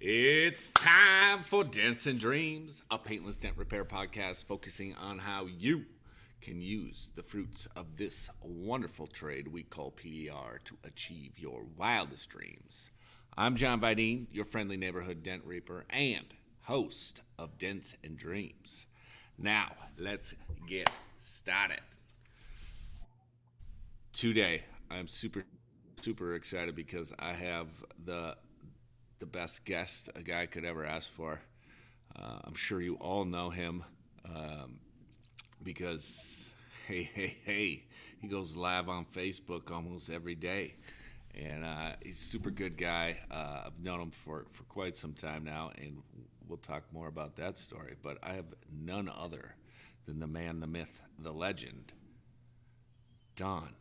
It's time for Dents Dreams, a paintless dent repair podcast focusing on how you can use the fruits of this wonderful trade we call PDR to achieve your wildest dreams. I'm John Vidine, your friendly neighborhood dent reaper and host of Dents and Dreams. Now, let's get started. Today, I'm super excited because I have the best guest a guy could ever ask for. I'm sure you all know him because, hey, he goes live on Facebook almost every day. And he's a super good guy. I've known him for quite some time now, and we'll talk more about that story. But I have none other than the man, the myth, the legend, Don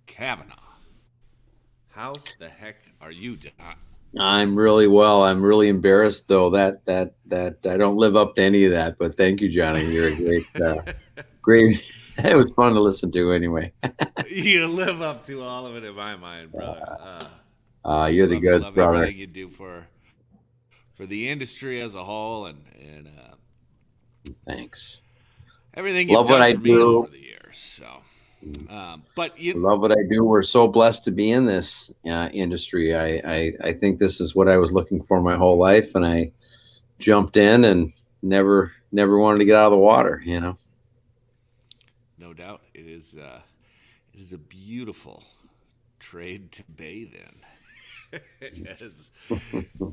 Kavanagh. How the heck are you, Don? I'm really well. I'm really embarrassed, though, that I don't live up to any of that. But thank you, Johnny. You're a great. It was fun to listen to, anyway. You live up to all of it in my mind, brother. You're the good love brother. Everything you do for the industry as a whole, and Thanks. Everything you've love done what I for me do. over the years. So, but you love what I do. We're so blessed to be in this industry. I think this is what I was looking for my whole life, and I jumped in and never wanted to get out of the water. No doubt, it is a beautiful trade to bathe in, as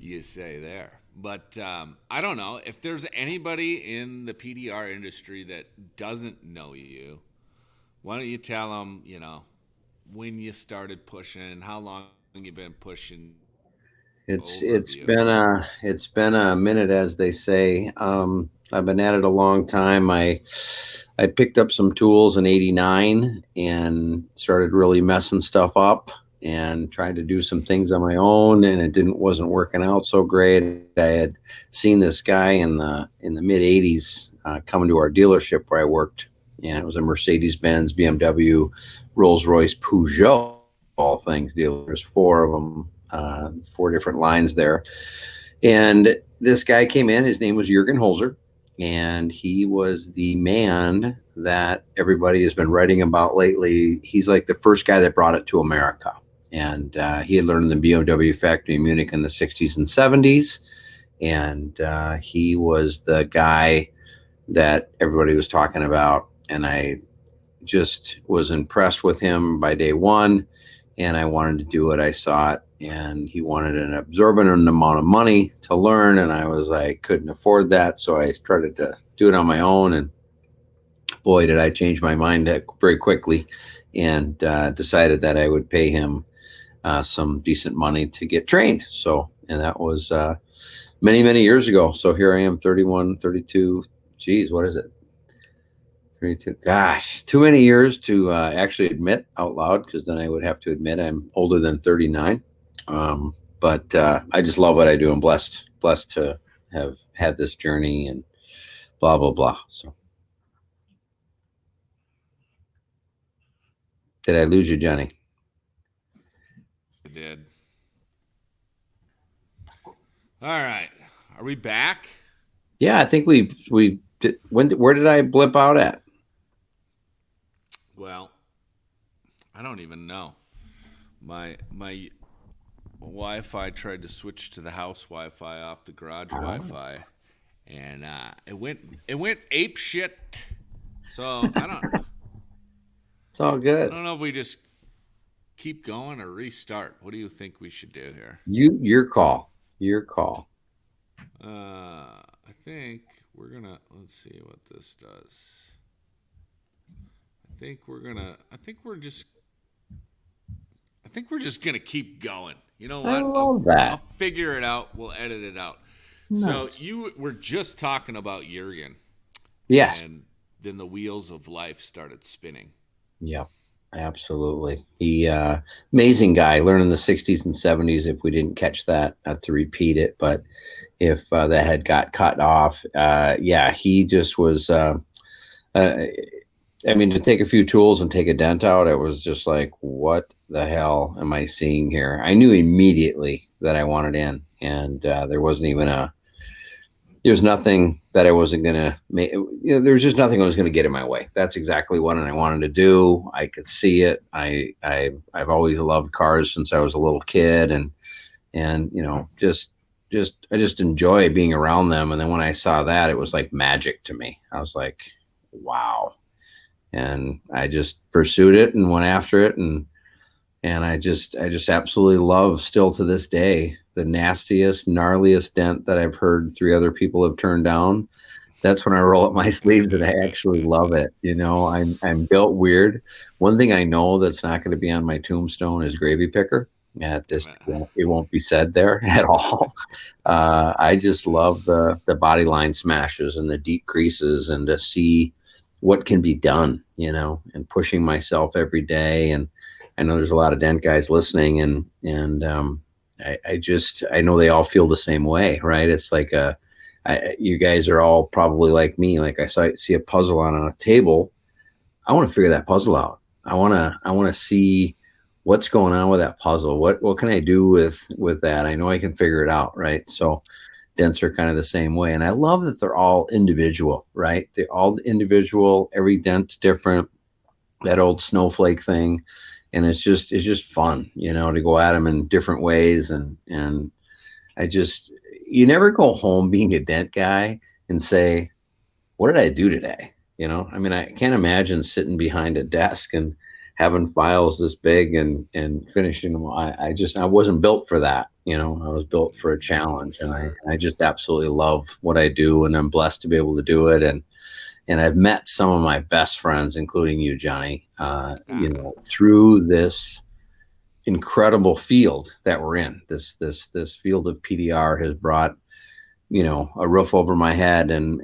you say there. But I don't know if there's anybody in the PDR industry that doesn't know you. Why don't you tell them, when you started pushing, how long you've been pushing? It's been a minute, as they say. I've been at it a long time. I picked up some tools in '89 and started really messing stuff up and tried to do some things on my own, and it wasn't working out so great. I had seen this guy in the mid '80s coming to our dealership where I worked, and it was a Mercedes-Benz, BMW, Rolls-Royce, Peugeot, all things dealers, four of them. 4 different lines there. And this guy came in, his name was Jürgen Holzer, and he was the man that everybody has been writing about lately. He's like the first guy that brought it to America. And he had learned in the BMW factory in Munich in the 60s and 70s. And he was the guy that everybody was talking about. And I just was impressed with him by day one. And I wanted to do it. I saw it, and he wanted an exorbitant amount of money to learn, and I couldn't afford that, so I started to do it on my own, and boy, did I change my mind very quickly, and decided that I would pay him some decent money to get trained. And that was many years ago. So here I am, 31, 32, geez, what is it? 32. Gosh, too many years to actually admit out loud, because then I would have to admit I'm older than 39. But I just love what I do. I'm blessed to have had this journey and blah, blah, blah. So did I lose you, Johnny? I did. All right. Are we back? Yeah, I think we did. Where did I blip out at? Well, I don't even know. My Wi-Fi tried to switch to the house Wi-Fi off the garage Wi-Fi, and it went ape shit. So I don't. It's all good. I don't know if we just keep going or restart. What do you think we should do here? Your call. I think we're gonna. Let's see what this does. I think we're just gonna keep going. You know what? I love that. I'll figure it out. We'll edit it out. Nice. So you were just talking about Jürgen. Yes. And then the wheels of life started spinning. Yep, absolutely. He amazing guy. Learned in the 60s and 70s. If we didn't catch that, not to repeat it, but if that had got cut off, he just was I mean, to take a few tools and take a dent out, it was just like, what the hell am I seeing here? I knew immediately that I wanted in, and there wasn't even there's nothing that I wasn't gonna make. There was just nothing that was gonna get in my way. That's exactly what I wanted to do. I could see it. I've always loved cars since I was a little kid, and I just enjoy being around them. And then when I saw that, it was like magic to me. I was like, wow. And I just pursued it and went after it, and I just absolutely love, still to this day, the nastiest, gnarliest dent that I've heard 3 other people have turned down. That's when I roll up my sleeves and I actually love it. I'm built weird. One thing I know that's not going to be on my tombstone is gravy picker. At this, it won't be said there at all. I just love the body line smashes and the deep creases, and to see what can be done, and pushing myself every day. And I know there's a lot of dent guys listening, and I know they all feel the same way, right? It's like you guys are all probably like me. Like, I see a puzzle on a table, I want to figure that puzzle out. I want to see what's going on with that puzzle. What can I do with that? I know I can figure it out, right? So dents are kind of the same way. And I love that they're all individual, right? They're all individual. Every dent's different, that old snowflake thing. And it's just fun, to go at them in different ways. And you never go home being a dent guy and say, what did I do today? I mean, I can't imagine sitting behind a desk and having files this big and finishing them. I wasn't built for that. I was built for a challenge, and I just absolutely love what I do, and I'm blessed to be able to do it. And I've met some of my best friends, including you, Johnny, through this incredible field that we're in. This field of PDR has brought, a roof over my head, and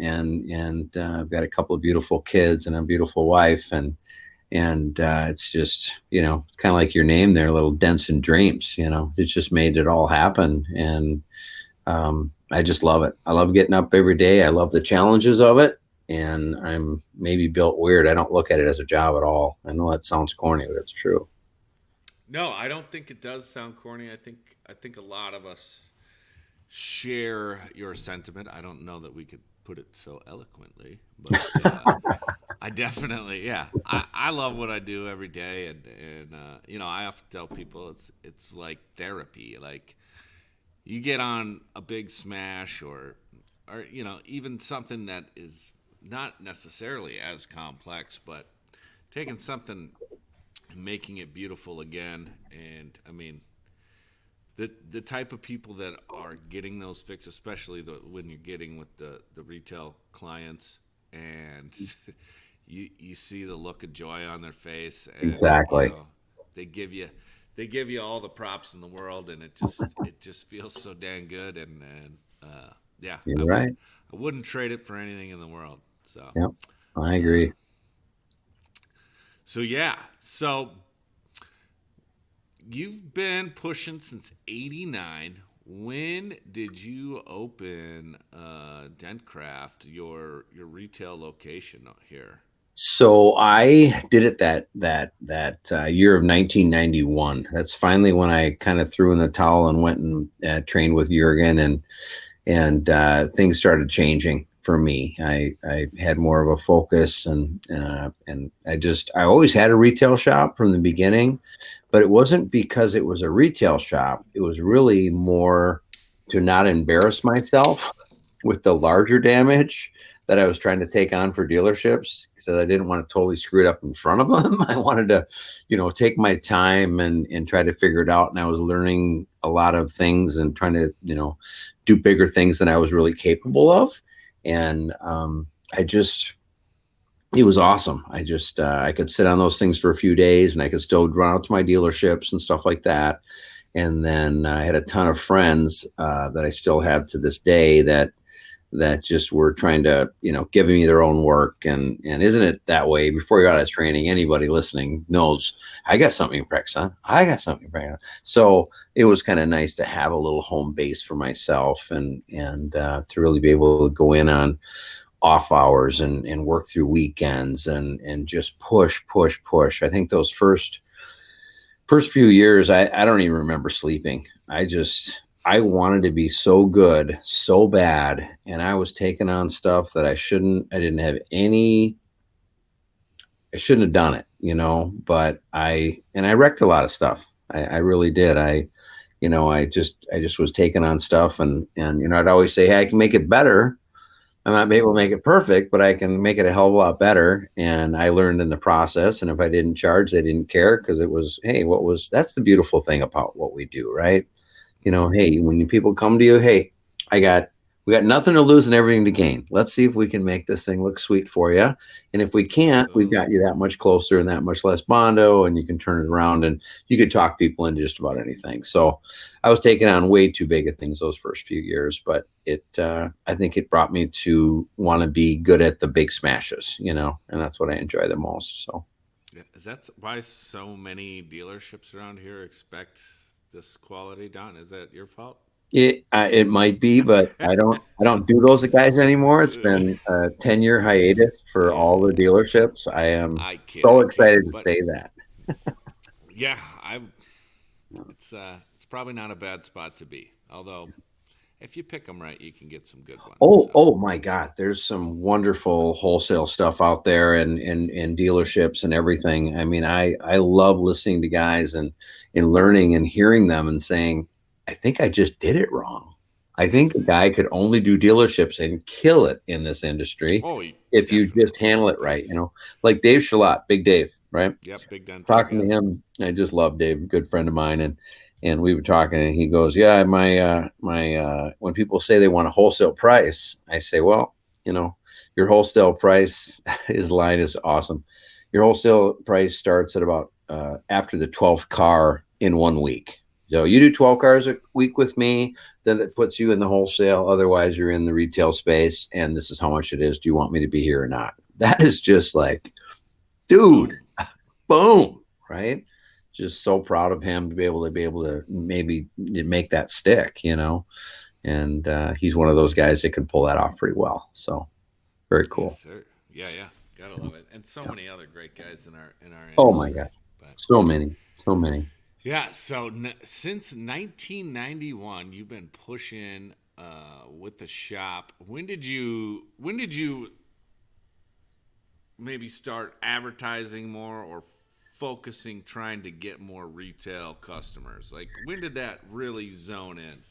I've got a couple of beautiful kids and a beautiful wife, and it's just, kind of like your name there, little Dents Dreams. It's just made it all happen, and I just love it. I love getting up every day. I love the challenges of it, and I'm maybe built weird. I don't look at it as a job at all. I know that sounds corny, but it's true. No, I don't think it does sound corny. I think a lot of us share your sentiment. I don't know that we could put it so eloquently, but I definitely, yeah. I love what I do every day, and I often tell people it's like therapy. Like, you get on a big smash, or even something that is not necessarily as complex, but taking something and making it beautiful again. And I mean, the type of people that are getting those fixes, especially when you're getting with the retail clients, and you see the look of joy on their face, and exactly, they give you all the props in the world, and it just feels so dang good. And yeah, you're right. I wouldn't trade it for anything in the world. So yep, I agree. So yeah, so you've been pushing since '89. When did you open Dentcraft, your retail location here? So I did it that year of 1991. That's finally when I kind of threw in the towel and went and trained with Jurgen, and things started changing for me. I had more of a focus, and I always had a retail shop from the beginning, but it wasn't because it was a retail shop. It was really more to not embarrass myself with the larger damage that I was trying to take on for dealerships, because I didn't want to totally screw it up in front of them. I wanted to, take my time and try to figure it out. And I was learning a lot of things and trying to, do bigger things than I was really capable of. And it was awesome. I could sit on those things for a few days, and I could still run out to my dealerships and stuff like that. And then I had a ton of friends that I still have to this day that just were trying to, giving me their own work. And isn't it that way? Before you got out of training, anybody listening knows, I got something to practice on. I got something to practice on. So it was kind of nice to have a little home base for myself, and to really be able to go in on off hours and work through weekends and just push. I think those first few years, I don't even remember sleeping. I wanted to be so good, so bad. And I was taking on stuff that I shouldn't. I shouldn't have done it, but I wrecked a lot of stuff. I really did. I just was taking on stuff and I'd always say, hey, I can make it better. I'm not able to make it perfect, but I can make it a hell of a lot better. And I learned in the process. And if I didn't charge, they didn't care, because it was, hey, that's the beautiful thing about what we do, right? Hey, when people come to you, hey, we got nothing to lose and everything to gain. Let's see if we can make this thing look sweet for you. And if we can't, we've got you that much closer and that much less bondo, and you can turn it around and you could talk people into just about anything. So I was taking on way too big of things those first few years, but I think it brought me to want to be good at the big smashes, and that's what I enjoy the most. So yeah, is that why so many dealerships around here expect this quality, Don? Is that your fault? It might be, but I don't do those guys anymore. It's been a 10-year hiatus for all the dealerships. I am so excited to say that. Yeah, it's probably not a bad spot to be. Although, if you pick them right, you can get some good ones. Oh my God, there's some wonderful wholesale stuff out there and dealerships and everything. I mean, I love listening to guys and learning and hearing them and saying, I think I just did it wrong. I think a guy could only do dealerships and kill it in this industry if you just handle it right. Like Dave Shalott, Big Dave, right? Yep, Big Dent. Talking to him, I just love Dave, good friend of mine, and we were talking, and he goes, "Yeah, my when people say they want a wholesale price, I say, well, your wholesale price, his line is awesome. Your wholesale price starts at about after the 12th car in 1 week." So you do 12 cars a week with me, then it puts you in the wholesale. Otherwise, you're in the retail space, and this is how much it is. Do you want me to be here or not? That is just like, dude, boom, right? Just so proud of him to be able to maybe make that stick, And he's one of those guys that can pull that off pretty well. So very cool. Yes, sir. Yeah, gotta love it. And so many other great guys in our industry. Oh my gosh, so many. Yeah, so since 1991, you've been pushing with the shop. When did you maybe start advertising more or focusing, trying to get more retail customers? Like, when did that really zone in?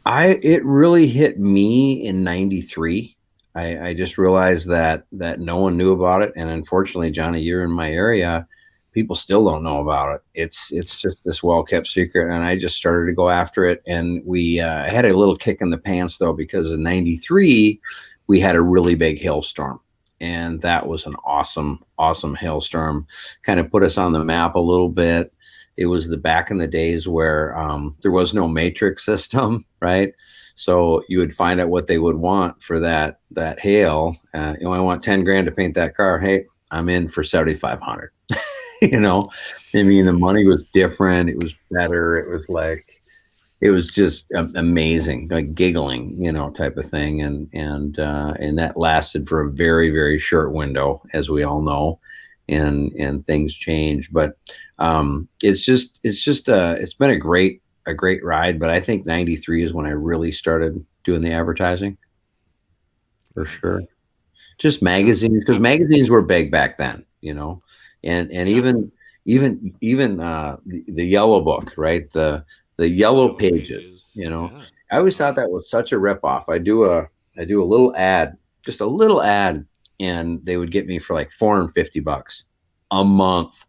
It really hit me in 93. I just realized that no one knew about it, and unfortunately, Johnny, you're in my area. People still don't know about it. It's just this well-kept secret, and I just started to go after it. And we had a little kick in the pants, though, because in 93, we had a really big hailstorm. And that was an awesome hailstorm. Kind of put us on the map a little bit. It was the back in the days where there was no matrix system, right? So you would find out what they would want for that hail. I want 10 grand to paint that car. Hey, I'm in for 7,500. I mean, the money was different. It was better. It was just amazing, like giggling, type of thing. And that lasted for a very, very short window, as we all know, and things change. But it's been a great ride. But I think 93 is when I really started doing the advertising, for sure. Just magazines, because magazines were big back then, and even the yellow book, right? The yellow pages, I always thought that was such a ripoff. I do a little ad, just a little ad, and they would get me for like $450 a month.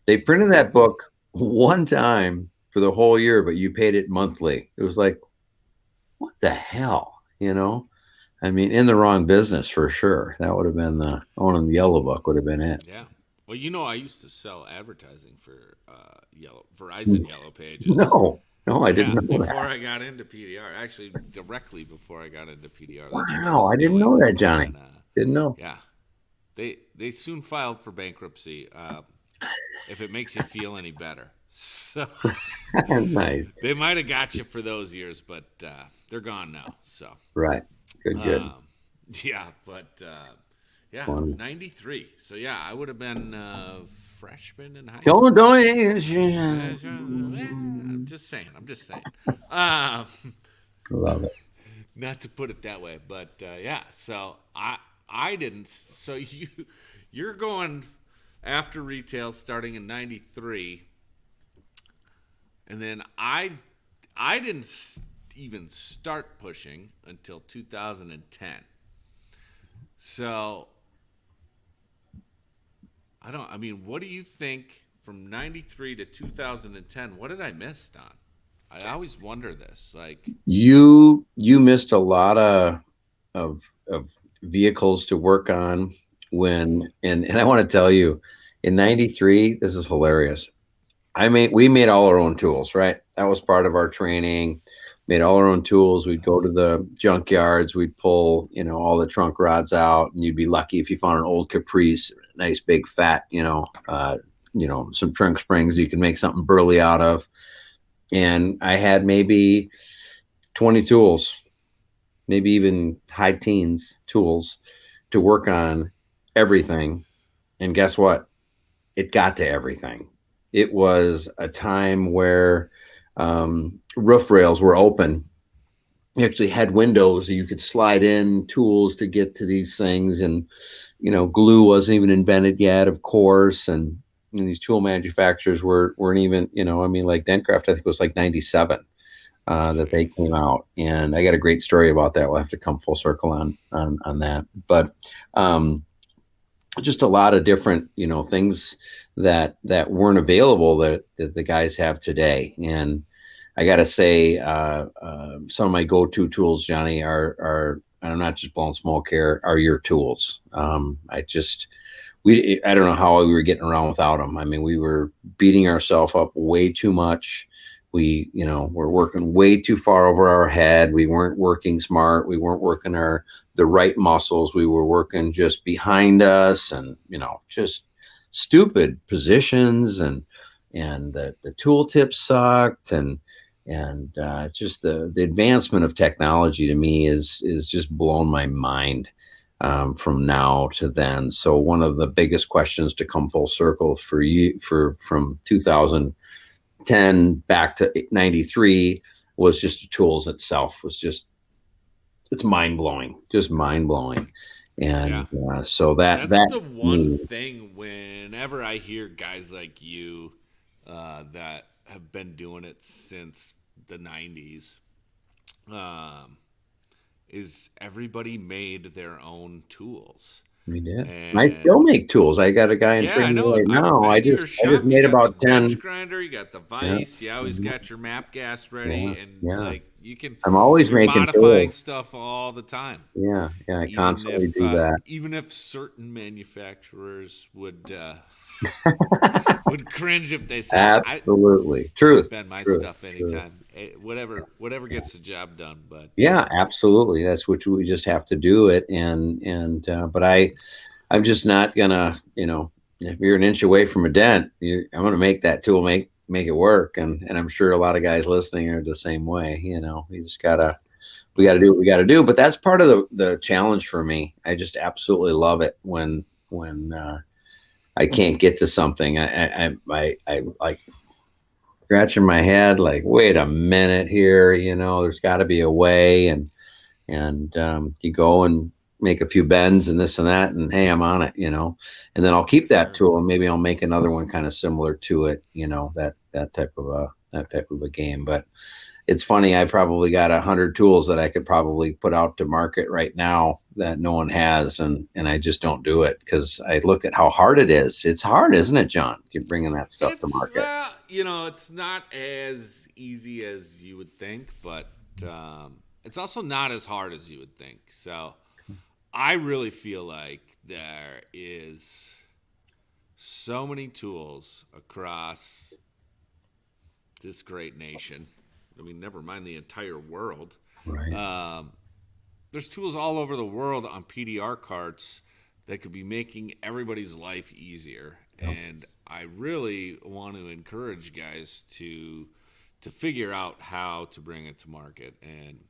They printed that book one time for the whole year, but you paid it monthly. It was like, what the hell, I mean, in the wrong business for sure. That would have been the yellow book would have been it. Yeah. Well, I used to sell advertising for Verizon Yellow Pages. No, I didn't know that. Before I got into PDR, actually directly before I got into PDR. Wow, I didn't know that, Johnny. Didn't know. Yeah. They soon filed for bankruptcy, if it makes you feel any better. So nice. They might have got you for those years, but they're gone now. So right. Good. Yeah, but yeah, Funny. 93. So yeah, I would have been freshman in high Don't school. don't. I'm just saying. I'm just saying. Um, Love it. not to put it that way, but yeah. So I didn't. So you're going after retail starting in '93, and then I didn't even start pushing until 2010. So I mean, what do you think from 93 to 2010? What did I miss, Don? I always wonder this. Like, You missed a lot of vehicles to work on when and I want to tell you, in 93, this is hilarious. We made all our own tools, right? That was part of our training. Made all our own tools. We'd go to the junkyards, we'd pull, all the trunk rods out, and you'd be lucky if you found an old Caprice, nice big fat, some trunk springs you can make something burly out of. And I had maybe 20 tools, maybe even high teens tools to work on everything. And guess what? It got to everything. It was a time where roof rails were open. You actually had windows you could slide in tools to get to these things. And, glue wasn't even invented yet, of course. And these tool manufacturers weren't even, like Dentcraft, I think it was like 97 that they jeez. came out. And I got a great story about that. We'll have to come full circle on that. But just a lot of different, things that weren't available that the guys have today. And I got to say, some of my go-to tools, Johnny, are and I'm not just blowing smoke here, are your tools. I don't know how we were getting around without them. I mean, we were beating ourselves up way too much. We're working way too far over our head. We weren't working smart. We weren't working the right muscles. We were working just behind us, and just stupid positions, and the tool tips sucked, and just the advancement of technology to me is just blown my mind from now to then. So one of the biggest questions to come full circle for you from 2010 back to 93 was just the tools itself it's mind blowing, just mind blowing. And Yeah. so that That's that the one me, thing whenever I hear guys like you that have been doing it since the 90s, um, is everybody made their own tools. we did. I still And make tools. I got a guy in yeah, I training know. right I've now. been I to your just shop. You made got the about 10. bench grinder, you got the Yeah. vise, you always Mhm. got your map gas Yeah. ready, and Yeah. like I'm always you're making modifying tools. stuff all the time. Yeah. Yeah. I constantly do that. Even if certain manufacturers would cringe if they saw it. Absolutely. I Truth. bend my Truth. stuff Truth. anytime. Whatever gets the job done. But Yeah, absolutely. That's what we just have to do it. But I'm just not gonna, if you're an inch away from a dent, I'm gonna make that tool make it work. And I'm sure a lot of guys listening are the same way. We gotta do what we gotta do. But that's part of the challenge for me. I just absolutely love it when I can't get to something. I like scratching my head, like, wait a minute here, there's got to be a way. And you go and make a few bends and this and that, and hey, I'm on it. And then I'll keep that sure. tool, and maybe I'll make another one kind of similar to it, that type of a game. But it's funny, I probably got 100 tools that I could probably put out to market right now that no one has, and I just don't do it because I look at how hard it is. It's hard, isn't it, John? You're bringing that stuff to It's market. it's not as easy as you would think, but it's also not as hard as you would think. So I really feel like there is so many tools across this great nation. I mean, never mind the entire world. Right. Um, there's tools all over the world on PDR carts that could be making everybody's life easier. Yep. And I really want to encourage guys to figure out how to bring it to market. And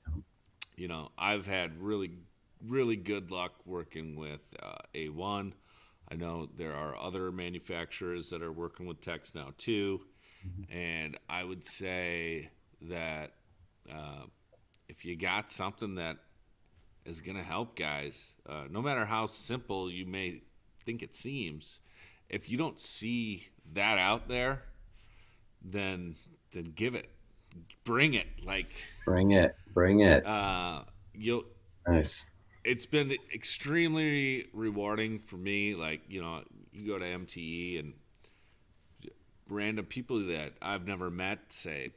I've had really really good luck working with A1. I know there are other manufacturers that are working with techs now too, and I would say that if you got something that is going to help guys, no matter how simple you may think it seems, if you don't see that out there, then give it, bring it, like bring it. You'll. Nice. It's been extremely rewarding for me. Like, you know, you go to MTE and random people that I've never met saying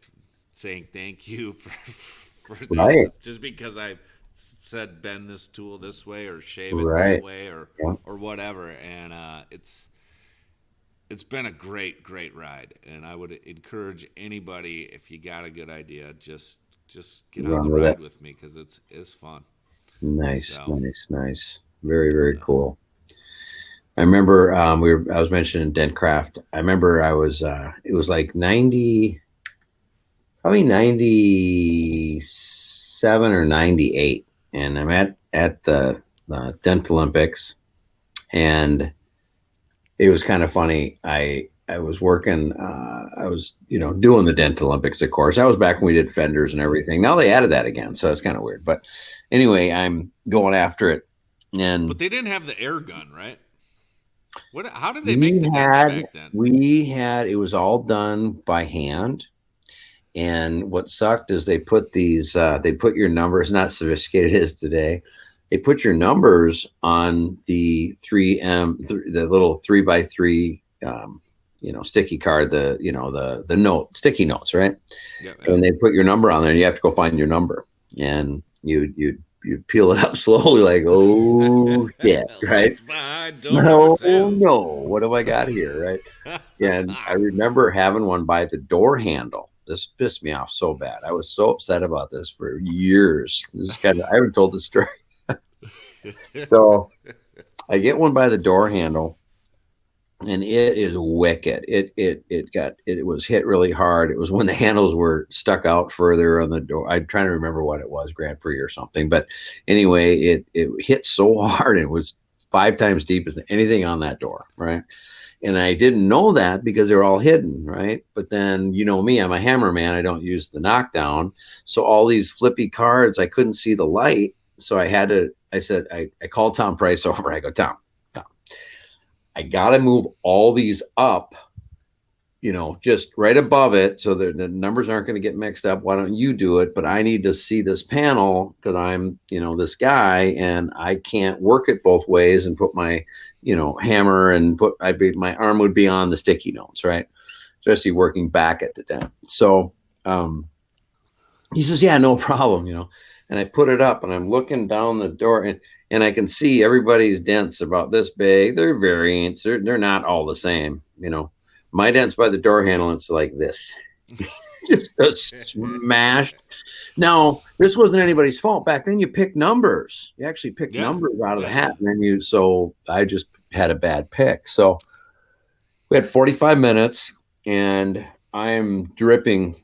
thank you for this, Right. just because I said bend this tool this way or shave it Right. that way or whatever. And it's been a great ride. And I would encourage anybody, if you got a good idea, just get on the ride with me, because it's fun. Nice. Very cool. I remember I was mentioning Dentcraft. I remember it was like 97 or 98, and I'm at the Dent Olympics, and it was kind of funny. I was working, I was, doing the Dent Olympics, of course. That was back when we did fenders and everything. Now they added that again, so it's kind of weird. But anyway, I'm going after it. But they didn't have the air gun, right? How did they make the dents back then? It was all done by hand. And what sucked is they put your numbers, not sophisticated as today. They put your numbers on the 3M, the little 3x3, sticky card, the sticky notes, right? Yeah. And they put your number on there, and you have to go find your number, and you peel it up slowly, like, oh shit, right? No, what have I got here, right? And I remember having one by the door handle. This pissed me off so bad. I was so upset about this for years. I haven't told the story. So I get one by the door handle, and it is wicked. It was hit really hard. It was when the handles were stuck out further on the door. I'm trying to remember what it was, Grand Prix or something. But anyway, it hit so hard. It was 5 times deep as anything on that door, right? And I didn't know that because they're all hidden, right? But then, you know me, I'm a hammer man. I don't use the knockdown. So all these flippy cards, I couldn't see the light. So I called Tom Price over. I go, Tom, I got to move all these up, just right above it, so the numbers aren't going to get mixed up. Why don't you do it? But I need to see this panel, because I'm, this guy, and I can't work it both ways and put my, hammer and my arm would be on the sticky notes, right? Especially working back at the dent. So he says, yeah, no problem, and I put it up, and I'm looking down the door, and I can see everybody's dents about this big. They're variants. They're not all the same, My dent's by the door handle, it's like this. just smashed. Now, this wasn't anybody's fault. Back then, you picked numbers. You actually picked numbers out of the hat, and then so I just had a bad pick. So we had 45 minutes, and I'm dripping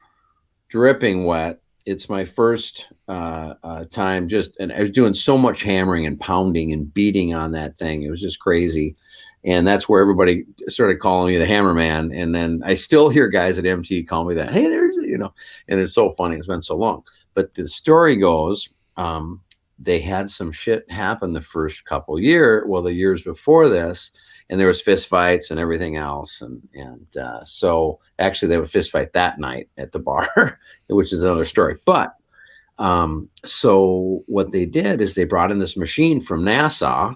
wet. It's my first time, and I was doing so much hammering and pounding and beating on that thing. It was just crazy. And that's where everybody started calling me the hammer man. And then I still hear guys at MT call me that. Hey, there's, and it's so funny. It's been so long. But the story goes, they had some shit happen the first couple the years before this, and there was fist fights and everything else. And so actually they would fist fight that night at the bar, which is another story. But so what they did is they brought in this machine from NASA,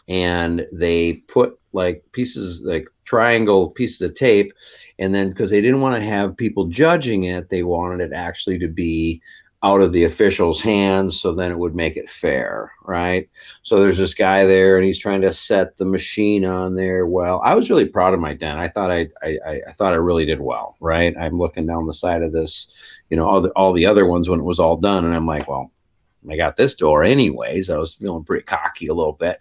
and they put like triangle pieces of tape. And then, because they didn't want to have people judging it, they wanted it actually to be out of the official's hands, so then it would make it fair, right? So there's this guy there, and he's trying to set the machine on there. Well, I was really proud of my dent. I thought I really did well, right? I'm looking down the side of this, all the other ones when it was all done, and I'm like, well, I got this door anyways. I was feeling pretty cocky a little bit,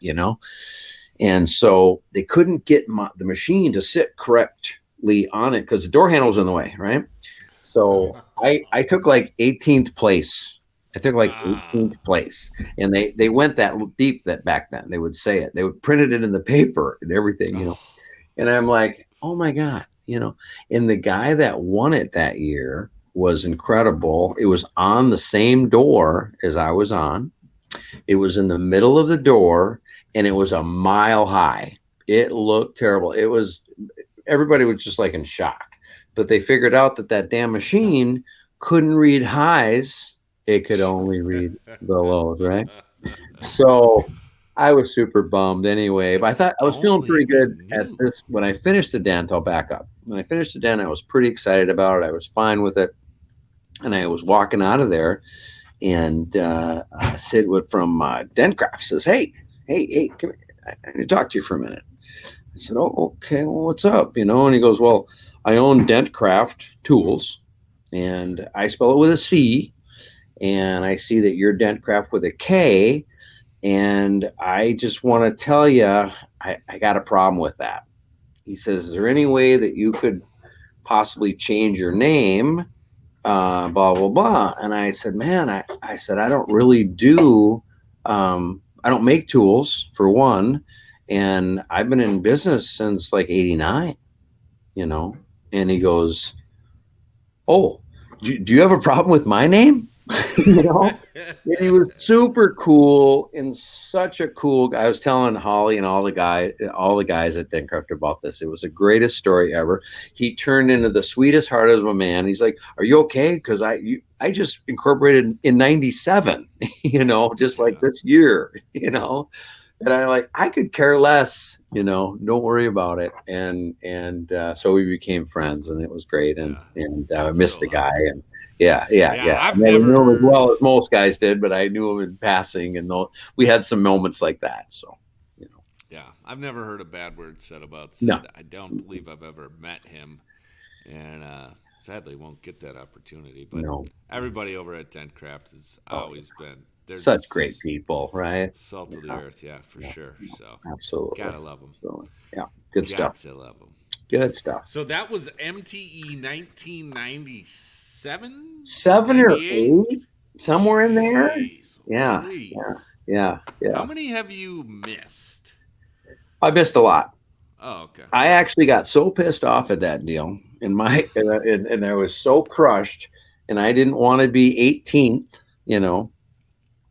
and so they couldn't get the machine to sit correctly on it because the door handle was in the way, right? So I took like 18th place I took like Ah. 18th place, and they went that deep that back then. They would say it. They would print it in the paper and everything, Oh. And I'm like, oh my god, And the guy that won it that year was incredible. It was on the same door as I was on. It was in the middle of the door, and it was a mile high. It looked terrible. Everybody was just like in shock. But they figured out that damn machine couldn't read highs. It could only read the lows, right? So I was super bummed anyway, but I If thought I was feeling only pretty you good at knew. this. When I finished the dent, I'll back up. When I finished the dent, I was pretty excited about it. I was fine with it. And I was walking out of there, and Sid from Dentcraft says, hey, come here. I need to talk to you for a minute. I said, oh, okay, well, what's up? And he goes, well, I own Dentcraft Tools, and I spell it with a C, and I see that you're Dentcraft with a K, and I just want to tell you, I got a problem with that. He says, is there any way that you could possibly change your name? Blah, blah, blah. And I said, man, I said, I don't really I don't make tools for one. And I've been in business since like 89, you know? And he goes, oh, do you have a problem with my name? you know? And he was super cool and such a cool guy. I was telling Holly and all the guys at Dencraft about this. It was the greatest story ever. He turned into the sweetest heart of a man. He's like, "Are you okay? Because I just incorporated in '97, just like this year, And I could care less, don't worry about it. And so we became friends, and it was great. And Yeah, I that's missed so the guy, awesome. and yeah, yeah, Yeah, yeah. I I've never never knew him as heard. well as most guys did, but I knew him in passing, and we had some moments like that. So, Yeah, I've never heard a bad word said about no, Sid. I don't believe I've ever met him, and sadly won't get that opportunity. But no. everybody over at Dentcraft has Oh, always been. They're such great just people, right? salt of the Yeah, earth, yeah, for yeah, sure. So absolutely. gotta love them. So, yeah, good stuff. Got to love them. Good stuff. So that was MTE 1997, 7 or 8, 98. somewhere in there. Jeez, Yeah, yeah, Louise. yeah, How yeah. many have you missed? I missed a lot. Oh, okay. I actually got so pissed off at that deal, and I was so crushed, and I didn't want to be 18th.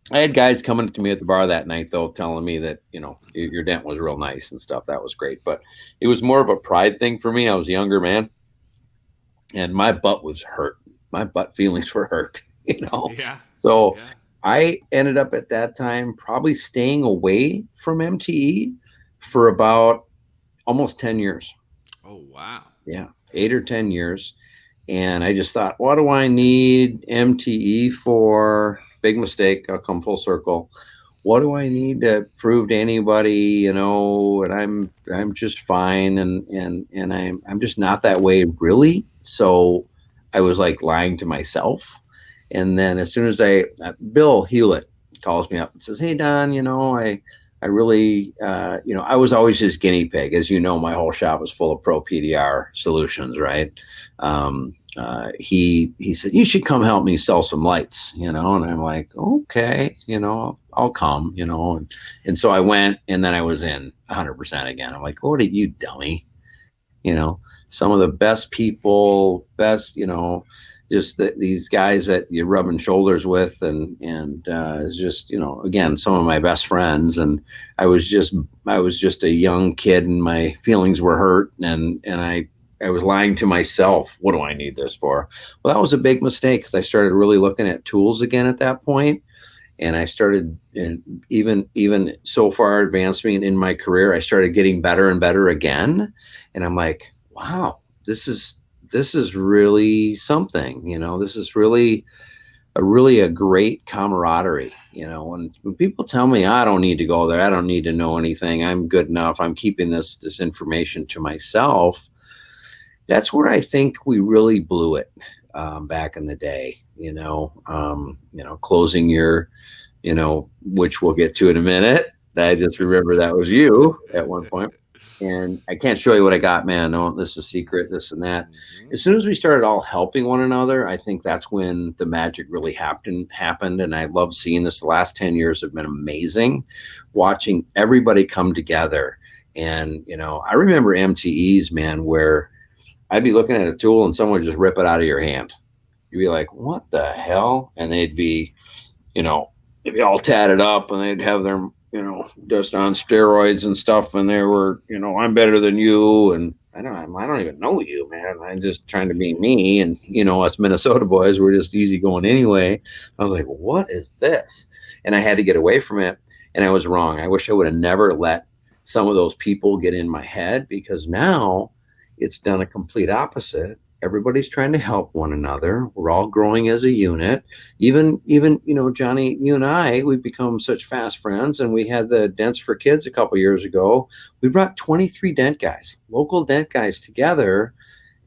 I had guys coming to me at the bar that night, though, telling me that your dent was real nice and stuff. That was great, but it was more of a pride thing for me. I was a younger man, and my butt was hurt. My butt feelings were hurt. Yeah, So yeah. I ended up at that time probably staying away from MTE for about almost 10 years. Oh, wow. Yeah, 8 or 10 years. And I just thought, what do I need MTE for? Big mistake. I'll come full circle. What do I need to prove to anybody? And I'm just fine, and I'm just not that way really. So I was like lying to myself. And then as soon as Bill Hewlett calls me up and says, "Hey Don, I really, I was always his guinea pig. As you know, my whole shop was full of pro PDR solutions, right? He said, you should come help me sell some lights, and I'm like, okay, I'll come, and so I went, and then I was in 100% again. I'm like, what are you, dummy? Some of the best people, just these guys that you're rubbing shoulders with, and it's just again some of my best friends, and I was just a young kid, and my feelings were hurt, and I was lying to myself. What do I need this for? Well, that was a big mistake, because I started really looking at tools again at that point, and I started, and even so far advanced me in my career, I started getting better and better again, and I'm like, wow, this is really something. This is really a great camaraderie. When people tell me I don't need to go there, I don't need to know anything, I'm good enough, I'm keeping this information to myself, that's where I think we really blew it, back in the day. Closing your, which we'll get to in a minute. I just remember that was you at one point. and I can't show you what I got, man. No, this is a secret, this and that. Hmm. As soon as we started all helping one another, I think that's when the magic really happened. And I love seeing this. The last 10 years have been amazing, watching everybody come together. And, I remember MTEs, man, where I'd be looking at a tool and someone would just rip it out of your hand. You'd be like, what the hell? And you know, they'd be all tatted up and they'd have their, just on steroids and stuff. And they were, I'm better than you. And I don't even know you, man. I'm just trying to be me. And, us Minnesota boys were just easy going anyway. I was like, what is this? And I had to get away from it. And I was wrong. I wish I would have never let some of those people get in my head, because now it's done a complete opposite. Everybody's trying to help one another. We're all growing as a unit. Even, Johnny, you and I, we've become such fast friends, and we had the Dents for Kids a couple years ago. We brought 23 dent guys, local dent guys together,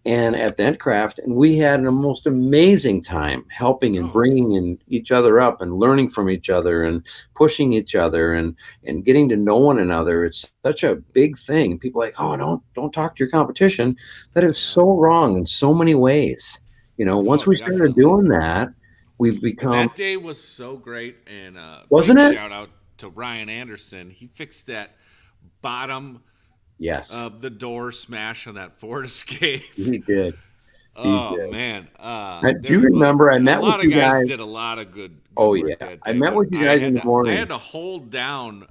and at Dentcraft, and we had a most amazing time helping and bringing in each other up and learning from each other and pushing each other and getting to know one another. It's such a big thing. People are like, oh, don't talk to your competition. That is so wrong in so many ways. Once we started doing that, we've become. And that day was so great, and wasn't it? Shout out to Ryan Anderson. He fixed that bottom. Yes. The door smash on that Ford Escape. He did. Man. I do remember I met with you guys. A lot of guys did a lot of good work that day, I met with you guys in the morning. I had to hold down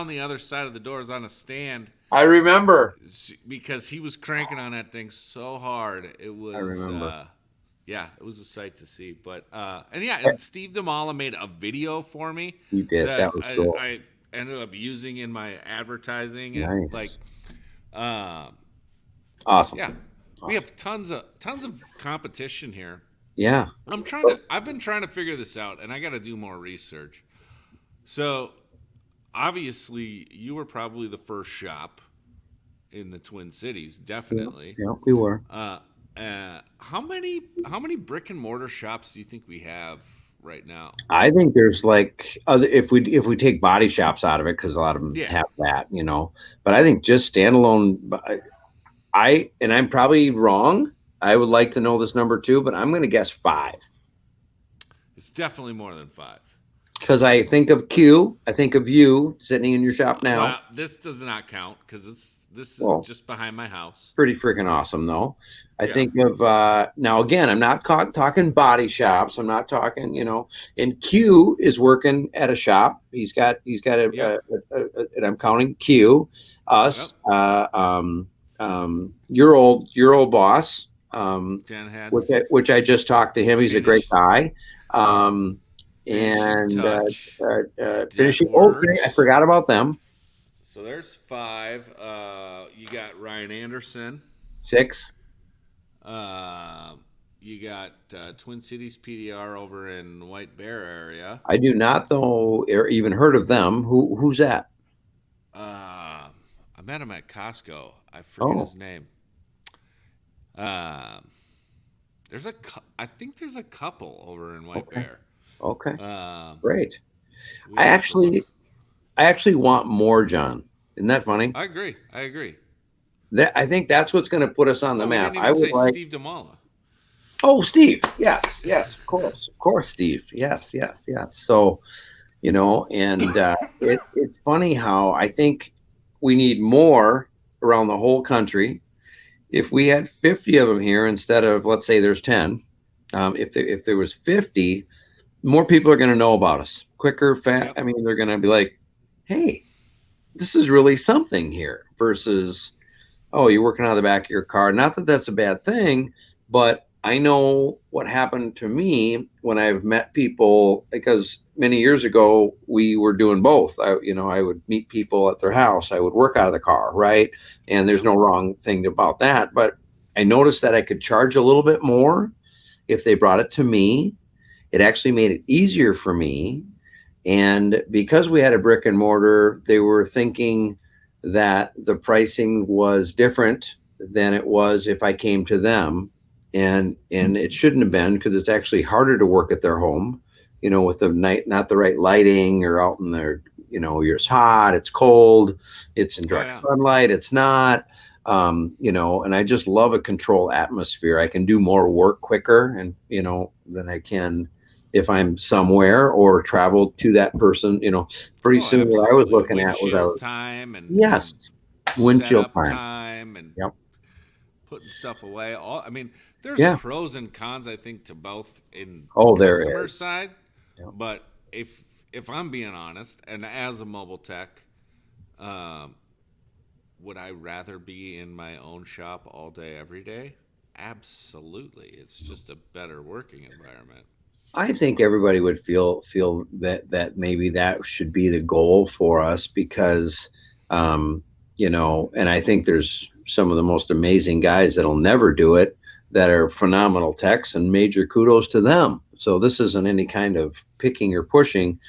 the other side of the doors on a stand. I remember. Because he was cranking on that thing so hard. It was. I remember. It was a sight to see. But and Steve Damala made a video for me. He did. That was cool. I ended up using in my advertising, and nice. Awesome. Yeah, we have tons of competition here. Yeah, I've been trying to figure this out, and I got to do more research. So, obviously, you were probably the first shop in the Twin Cities, definitely. Yeah, we were. How many brick and mortar shops do you think we have right now? I think there's like if we take body shops out of it, because a lot of them have that, but I think just standalone. I'm probably wrong. I would like to know this number too, but I'm going to guess 5. It's definitely more than 5. Because I think of Q, I think of you sitting in your shop now. Well, this does not count because this is just behind my house. Pretty freaking awesome, though. I think of now again. I'm not talking body shops. I'm not talking, And Q is working at a shop. He's got and I'm counting Q, us, your old boss, which I just talked to him. He's a great guy. And finishing. Okay, I forgot about them. So there's 5. You got Ryan Anderson. 6. You got Twin Cities PDR over in White Bear area. I do not though even heard of them. Who's that? I met him at Costco. I forget his name. I think there's a couple over in White Bear. Okay. Great. I actually want more, John. Isn't that funny? I agree. I think that's what's going to put us on the map. I would like Steve Damala. Oh, Steve. Yes, of course, Steve. Yes. So, and it's funny how I think we need more around the whole country. If we had 50 of them here instead of, let's say there's 10, if there was 50, more people are going to know about us quicker, fast. Yep. I mean, they're going to be like, hey, this is really something here versus, oh, you're working out of the back of your car. Not that that's a bad thing, but I know what happened to me when I've met people, because many years ago we were doing both. I would meet people at their house. I would work out of the car, right? And there's no wrong thing about that. But I noticed that I could charge a little bit more if they brought it to me. It actually made it easier for me. And because we had a brick and mortar, they were thinking that the pricing was different than it was if I came to them. And it shouldn't have been, because it's actually harder to work at their home, with the not the right lighting or out in their, it's hot, it's cold, it's in direct sunlight, it's not, and I just love a controlled atmosphere. I can do more work quicker and, than I can if I'm somewhere or travel to that person, pretty soon absolutely. what I was looking at was windshield time and yes, windshield time and putting stuff away. There's pros and cons, I think, to both in customer side. But if I'm being honest, and as a mobile tech, would I rather be in my own shop all day, every day? Absolutely. It's just a better working environment. I think everybody would feel that maybe that should be the goal for us because, and I think there's some of the most amazing guys that'll never do it that are phenomenal techs, and major kudos to them. So this isn't any kind of picking or pushing,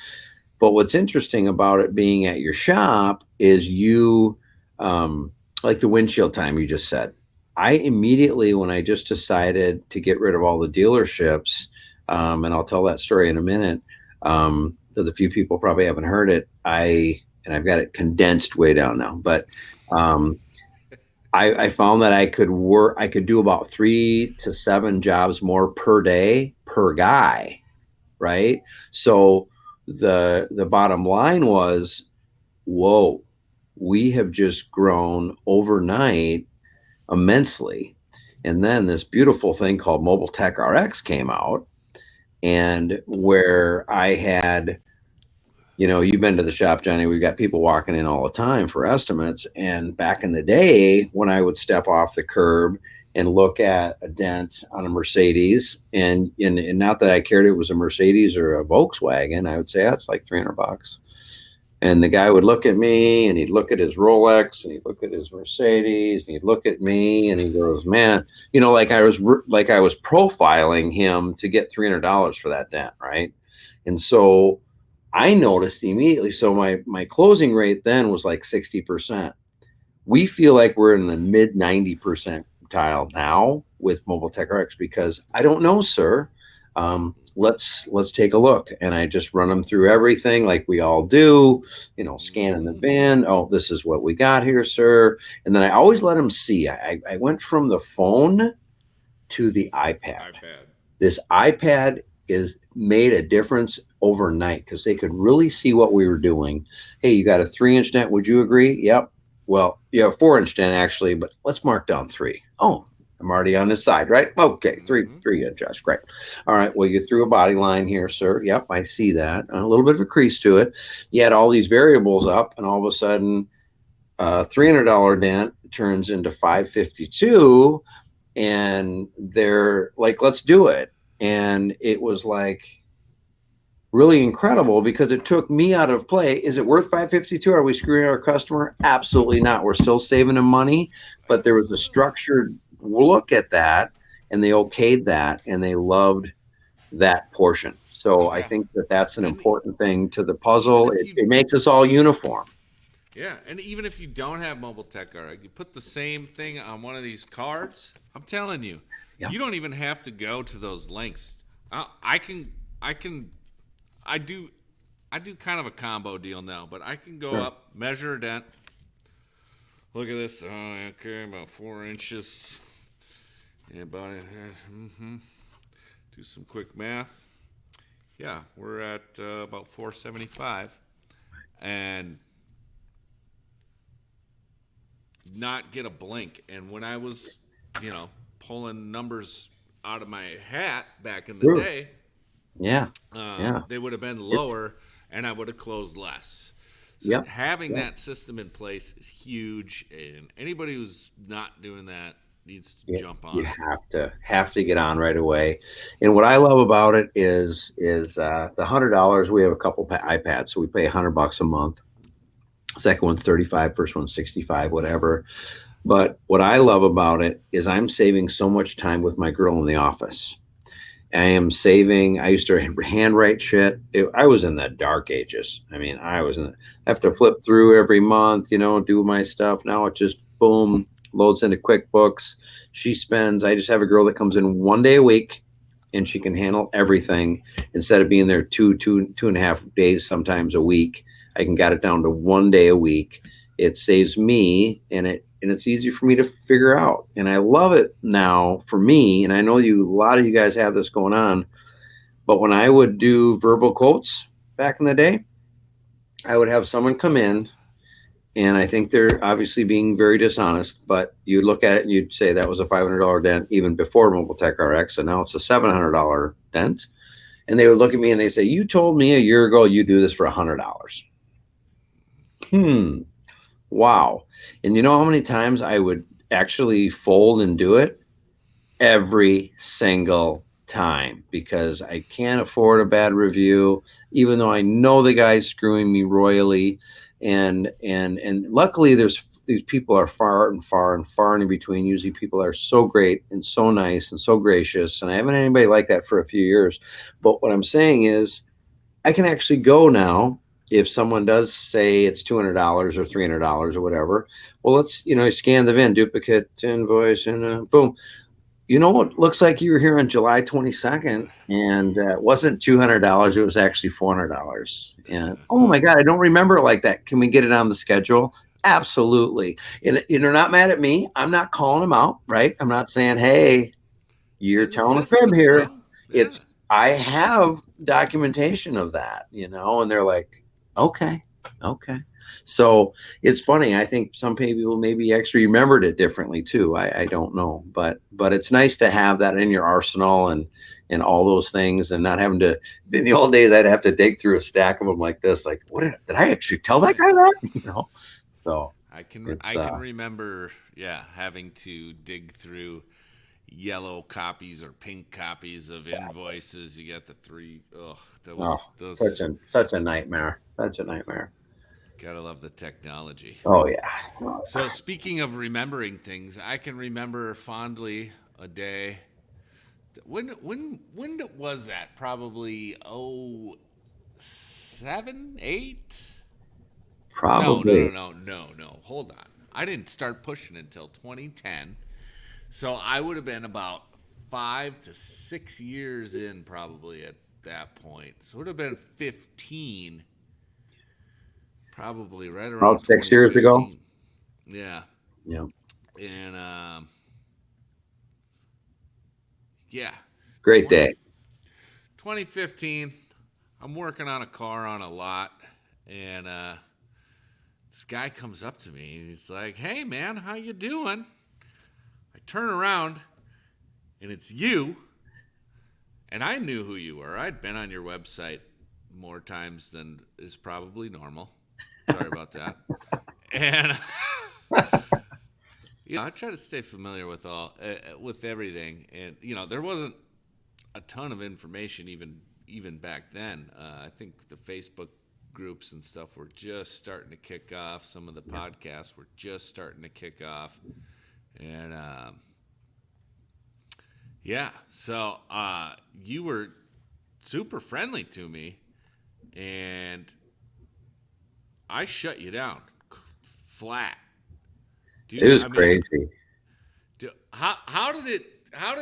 but what's interesting about it being at your shop is like the windshield time you just said. I immediately, when I just decided to get rid of all the dealerships, and I'll tell that story in a minute, though the few people probably haven't heard it, I've got it condensed way down now, but I found that I could do about 3 to 7 jobs more per day per guy, right? So the bottom line was, whoa, we have just grown overnight immensely. And then this beautiful thing called Mobile Tech RX came out, and where I had, you've been to the shop, Johnny, we've got people walking in all the time for estimates. And back in the day when I would step off the curb and look at a dent on a Mercedes, and not that I cared if it was a Mercedes or a Volkswagen, I would say that's like $300. And the guy would look at me, and he'd look at his Rolex, and he'd look at his Mercedes, and he'd look at me, and he goes, man, like I was profiling him to get $300 for that dent, right? And so I noticed immediately. So my closing rate then was like 60%. We feel like we're in the mid 90 percentile now with Mobile Tech RX because I don't know, sir. Let's take a look. And I just run them through everything like we all do, scanning the bin. Oh, this is what we got here, sir. And then I always let them see. I went from the phone to the iPad. This iPad is made a difference overnight because they could really see what we were doing. Hey, you got a 3-inch dent. Would you agree? Yep. Well, you have a 4-inch dent actually, but let's mark down 3. Oh, I'm already on this side, right? Okay, 3 inches, great. All right, well, you threw a body line here, sir. Yep, I see that. A little bit of a crease to it. You had all these variables up, and all of a sudden, $300 dent turns into $552, and they're like, let's do it. And it was like really incredible because it took me out of play. Is it worth $552? Are we screwing our customer? Absolutely not. We're still saving them money, but there was a structured look at that, and they okayed that, and they loved that portion. So I think that's an important thing to the puzzle. It makes us all uniform. Yeah, and even if you don't have Mobile Tech RX, you put the same thing on one of these cards. I'm telling you, you don't even have to go to those lengths. I do kind of a combo deal now, but I can go up, measure a dent. Look at this. Okay, about 4 inches. Yeah, about do some quick math. Yeah, we're at about 475, and not get a blink. And when I was, pulling numbers out of my hat back in the day, they would have been lower, and I would have closed less. So having that system in place is huge, and anybody who's not doing that needs to jump on. You have to get on right away. And what I love about it is the $100. We have a couple iPads, so we pay $100 a month. Second one's $35, first one's $65, whatever. But what I love about it is I'm saving so much time with my girl in the office. I used to handwrite shit. I was in the dark ages. I have to flip through every month, do my stuff. Now it just, boom, loads into QuickBooks. I just have a girl that comes in 1 day a week, and she can handle everything instead of being there two and a half days, sometimes a week. I can get it down to 1 day a week. It saves me, and it's easy for me to figure out. And I love it now for me. And I know a lot of you guys have this going on, but when I would do verbal quotes back in the day, I would have someone come in, and I think they're obviously being very dishonest, but you'd look at it and you'd say that was a $500 dent even before Mobile Tech RX, and now it's a $700 dent. And they would look at me and they say, you told me a year ago you do this for $100. Wow. And you know how many times I would actually fold and do it? Every single time, because I can't afford a bad review, even though I know the guy's screwing me royally. And luckily these people are far and in between. Usually people are so great and so nice and so gracious, and I haven't had anybody like that for a few years. But what I'm saying is I can actually go now, if someone does say it's $200 or $300 or whatever, well, let's, scan the VIN, duplicate invoice, and boom. You know what looks like you were here on July 22nd, and it wasn't $200. It was actually $400. And oh my God, I don't remember it like that. Can we get it on the schedule? Absolutely. And you're not mad at me. I'm not calling them out, right? I'm not saying, hey, you're telling a fib here. Yeah. I have documentation of that, and they're like, okay. So it's funny. I think some people maybe actually remembered it differently too. I don't know, but it's nice to have that in your arsenal and all those things, and not having to. In the old days, I'd have to dig through a stack of them like this. Like, what did I actually tell that guy that? So I can remember, having to dig through yellow copies or pink copies of invoices. You got the three. Such a nightmare. Such a nightmare. Gotta love the technology. Oh yeah. So speaking of remembering things, I can remember fondly a day. When was that? Probably 07, 8? Probably. No. Hold on. I didn't start pushing until 2010. So I would have been about 5 to 6 years in probably at that point. So it would have been 15. Probably right around about 6 years ago. Yeah. And Great day. 2015. I'm working on a car on a lot, and this guy comes up to me and he's like, "Hey man, how you doing?" I turn around and it's you. And I knew who you were. I'd been on your website more times than is probably normal. Sorry about that. And I try to stay familiar with with everything, and there wasn't a ton of information even back then. I think the Facebook groups and stuff were just starting to kick off. Some of the podcasts were just starting to kick off, and so you were super friendly to me, and I shut you down flat. It was crazy. How did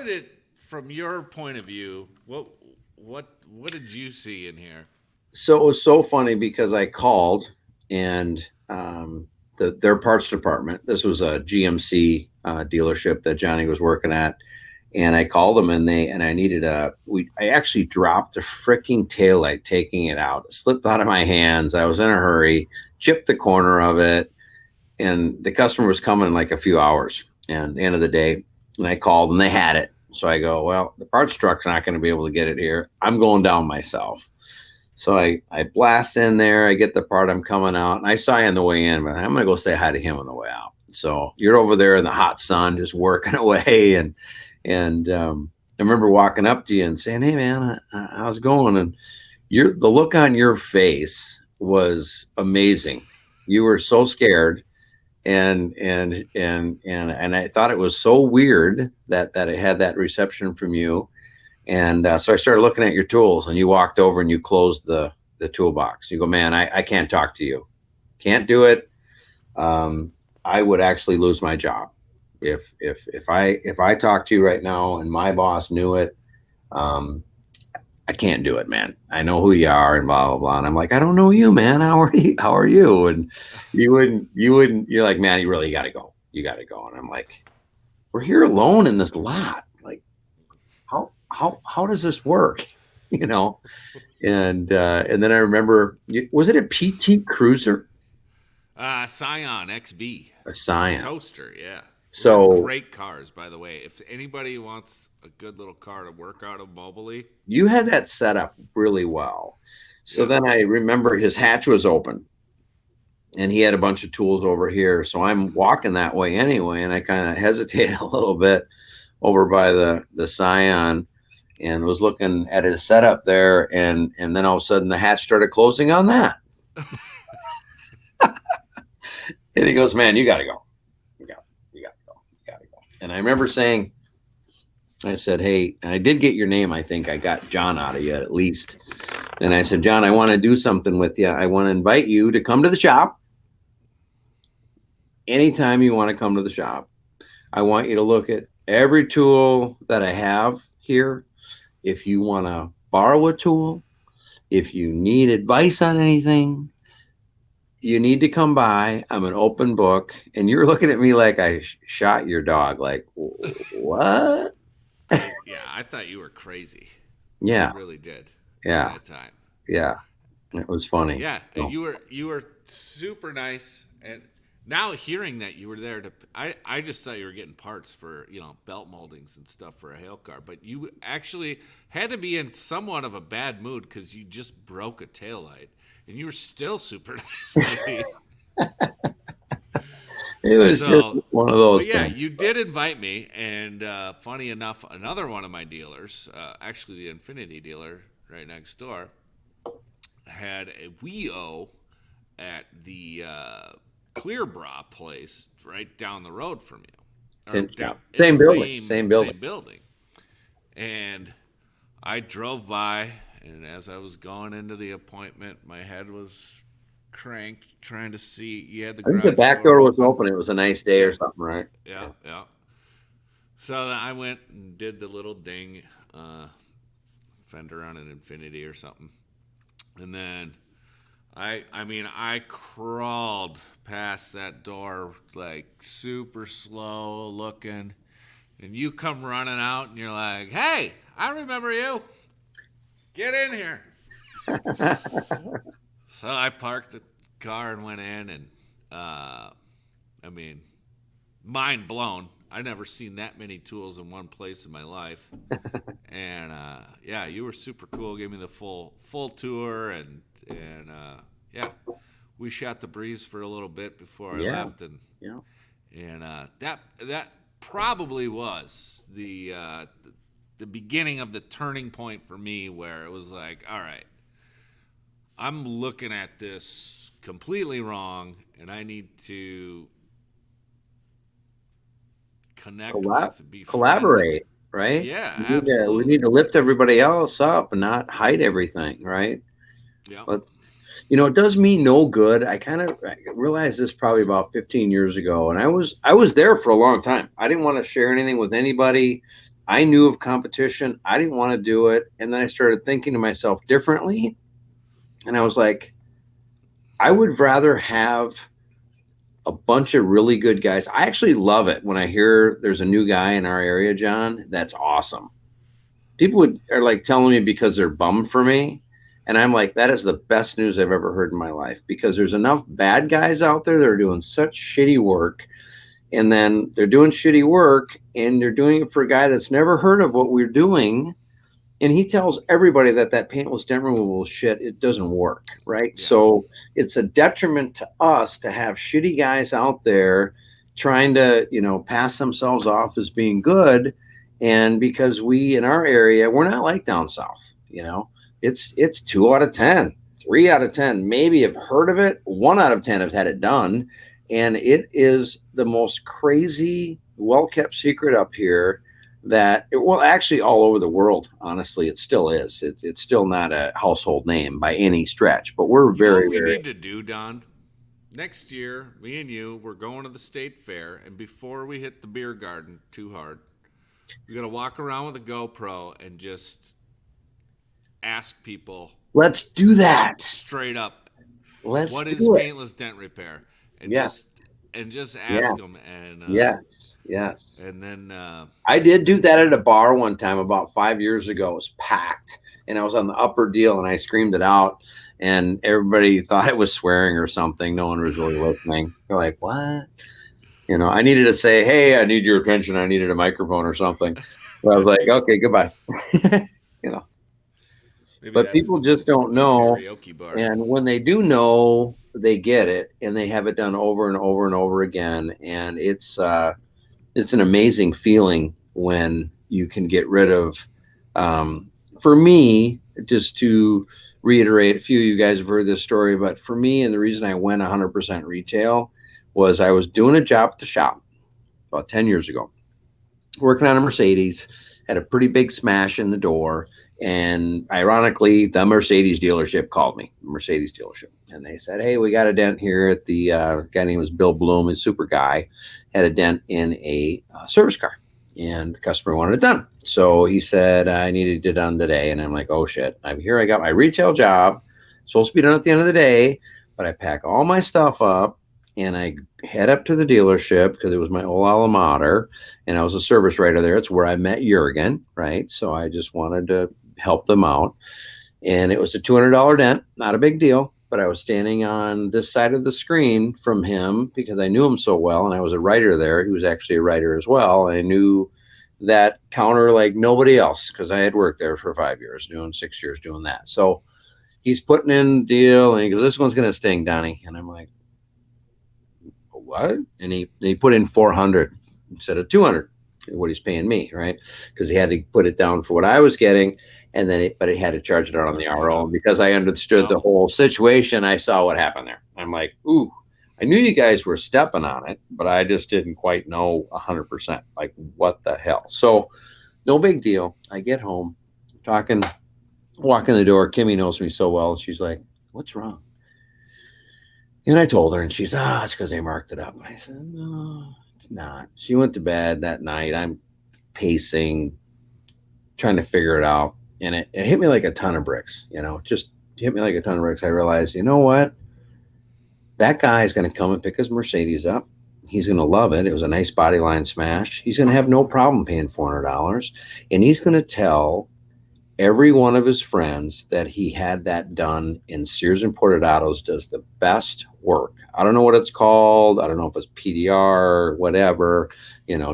it from your point of view? What did you see in here? So it was so funny because I called, and their parts department. This was a GMC dealership that Johnny was working at. And I called them, and I needed I actually dropped the freaking taillight taking it out. It slipped out of my hands. I was in a hurry, chipped the corner of it, and the customer was coming in like a few hours. And at the end of the day, and I called, and they had it. So I go, well, the parts truck's not going to be able to get it here. I'm going down myself. So I blast in there. I get the part. I'm coming out, and I saw you on the way in, but I'm going to go say hi to him on the way out. So you're over there in the hot sun, just working away, and I remember walking up to you and saying, "Hey man, how's it going?" And the look on your face was amazing. You were so scared, and I thought it was so weird that it had that reception from you. And so I started looking at your tools, and you walked over and you closed the toolbox. You go, "Man, I can't talk to you. Can't do it. I would actually lose my job. If I talk to you right now and my boss knew it, I I can't do it, man. I know who you are and blah, blah, blah. And I'm like, I don't know you, man. How are you? How are you? And you're like, man, you really got to go. You got to go. And I'm like, we're here alone in this lot. Like, how does this work? You know? And then I remember, was it a PT Cruiser? Scion XB. A Scion. Toaster, yeah. So great cars, by the way. If anybody wants a good little car to work out of mobily. You had that set up really well. So then I remember his hatch was open and he had a bunch of tools over here. So I'm walking that way anyway. And I kind of hesitated a little bit over by the Scion and was looking at his setup there. And then all of a sudden the hatch started closing on that. And he goes, man, you got to go. You got to go. And I remember saying, I said, hey, and I did get your name. I think I got John out of you at least. And I said, John, I want to do something with you. I want to invite you to come to the shop. Anytime you want to come to the shop, I want you to look at every tool that I have here. If you want to borrow a tool, if you need advice on anything, you need to come by. I'm an open book. And you're looking at me like I shot your dog. Like, what? Yeah, I thought you were crazy. Yeah. I really did. Yeah. At that time. Yeah. It was funny. Yeah. So. And you were super nice. And now hearing that you were there I just thought you were getting parts for, belt moldings and stuff for a hail car. But you actually had to be in somewhat of a bad mood because you just broke a taillight. And you were still super nice to me. It was just one of those things. Yeah, things. you did invite me. And funny enough, another one of my dealers, actually the Infinity dealer right next door, had a WEO at the Clear Bra place right down the road from you. Same building. And I drove by. And as I was going into the appointment, my head was cranked, trying to see. You had I think the back door was open. It was a nice day or something, right? Yeah. So I went and did the little ding, fender on an Infinity or something. And then I crawled past that door like super slow looking. And you come running out and you're like, hey, I remember you. Get in here. So I parked the car and went in and, mind blown. I never seen that many tools in one place in my life. And, you were super cool. Gave me the full tour and we shot the breeze for a little bit before I left. And that probably was the beginning of the turning point for me where it was like, all right, I'm looking at this completely wrong and I need to connect with, collaborate, right? Yeah, absolutely. We need to lift everybody else up and not hide everything, right? Yeah. It does me no good. I realized this probably about 15 years ago, and I was there for a long time. I didn't want to share anything with anybody. I knew of competition. I didn't want to do it. And then I started thinking to myself differently. And I was like, I would rather have a bunch of really good guys. I actually love it when I hear there's a new guy in our area, John. That's awesome. People are like telling me because they're bummed for me. And I'm like, that is the best news I've ever heard in my life, because there's enough bad guys out there that are doing such shitty work. And then they're doing shitty work and they're doing it for a guy that's never heard of what we're doing. And he tells everybody that paintless dent removal shit, it doesn't work, right? Yeah. So it's a detriment to us to have shitty guys out there trying to, pass themselves off as being good. And because we, in our area, we're not like down south, it's 2 out of 10, 3 out of 10, maybe have heard of it. 1 out of 10 have had it done. And it is the most crazy, well-kept secret up here that, actually all over the world, honestly, it still is. It's still not a household name by any stretch, but we're very, we need to do, Don? Next year, me and you, we're going to the state fair, and before we hit the beer garden too hard, we got to walk around with a GoPro and just ask people. Let's do that. Straight up. Let's What do is it. paintless dent repair? And Yeah. just Yeah. ask them. And Yes. And then I did do that at a bar one time about 5 years ago. It was packed, and I was on the upper deal, and I screamed it out, and everybody thought I was swearing or something. No one was really listening. They're like, "What?" I needed to say, "Hey, I need your attention. I needed a microphone or something." But I was like, "Okay, goodbye." But people just don't know. Karaoke bar. And when they do know, they get it, and they have it done over and over and over again. And it's an amazing feeling when you can get rid of, for me, just to reiterate, a few of you guys have heard this story, but for me, and the reason I went 100% retail was I was doing a job at the shop about 10 years ago, working on a Mercedes, had a pretty big smash in the door. And ironically, the Mercedes dealership called me, Mercedes dealership. And they said, "Hey, we got a dent here at the guy named was Bill Bloom, a super guy, had a dent in a service car. And the customer wanted it done. So he said, I needed it done today." And I'm like, "Oh, shit. I'm here. I got my retail job. Supposed to be done at the end of the day. But I pack all my stuff up and I head up to the dealership because it was my old alma mater. And I was a service writer there. It's where I met Jurgen, right? So I just wanted to help them out. And it was a $200 dent, not a big deal. But I was standing on this side of the screen from him because I knew him so well. And I was a writer there. He was actually a writer as well. I knew that counter like nobody else because I had worked there for 5 years, doing 6 years doing that. So he's putting in the deal and he goes, "This one's going to sting, Donnie." And I'm like, "What?" And he put in 400 instead of 200, what he's paying me, right? Because he had to put it down for what I was getting. And then but he had to charge it out on the RO. And because I understood the whole situation, I saw what happened there. I'm like, "Ooh, I knew you guys were stepping on it, but I just didn't quite know 100%. Like, what the hell?" So no big deal. I get home, walking the door. Kimmy knows me so well. She's like, "What's wrong?" And I told her, and she's, "It's because they marked it up." And I said, "No, it's not." She went to bed that night. I'm pacing, trying to figure it out. And it hit me like a ton of bricks, just hit me like a ton of bricks. I realized, you know what? That guy is going to come and pick his Mercedes up. He's going to love it. It was a nice body line smash. He's going to have no problem paying $400. And he's going to tell every one of his friends that he had that done in Sears Imported Autos does the best work. I don't know what it's called. I don't know if it's PDR, whatever,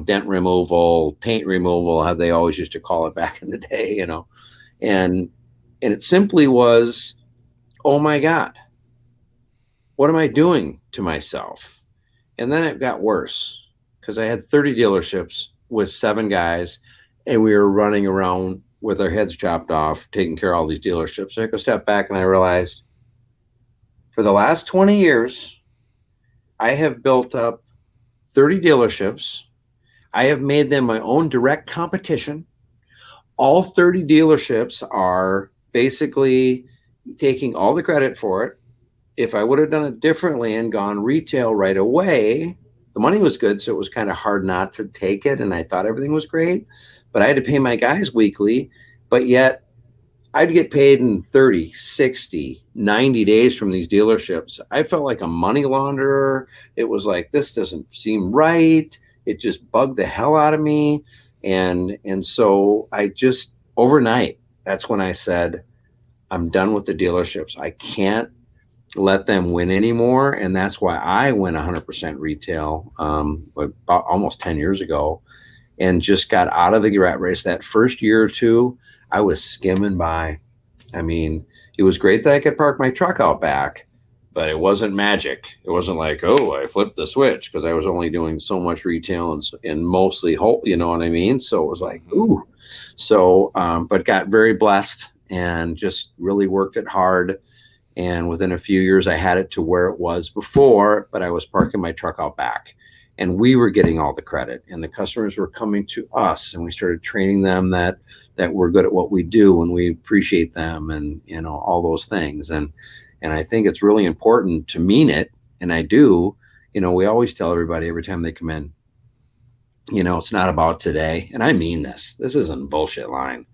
dent removal, paint removal, how they always used to call it back in the day, And it simply was, oh my God, what am I doing to myself? And then it got worse because I had 30 dealerships with 7 guys and we were running around with our heads chopped off, taking care of all these dealerships. So I took a step back and I realized for the last 20 years, I have built up 30 dealerships. I have made them my own direct competition. All 30 dealerships are basically taking all the credit for it. If I would have done it differently and gone retail right away, the money was good, so it was kind of hard not to take it, and I thought everything was great. But I had to pay my guys weekly, but yet I'd get paid in 30, 60, 90 days from these dealerships. I felt like a money launderer. It was like, this doesn't seem right. It just bugged the hell out of me. And so I just overnight, that's when I said, I'm done with the dealerships. I can't let them win anymore. And that's why I went 100% retail about almost 10 years ago and just got out of the rat race. That first year or two, I was skimming by. I mean, it was great that I could park my truck out back, but it wasn't magic. It wasn't like, oh, I flipped the switch, because I was only doing so much retail and mostly whole, you know what I mean? So it was like, ooh. So, but got very blessed and just really worked it hard. And within a few years, I had it to where it was before, but I was parking my truck out back. And we were getting all the credit, and the customers were coming to us, and we started training them that we're good at what we do and we appreciate them, and all those things. And I think it's really important to mean it, and I do. We always tell everybody every time they come in, it's not about today, and I mean this. This isn't a bullshit line.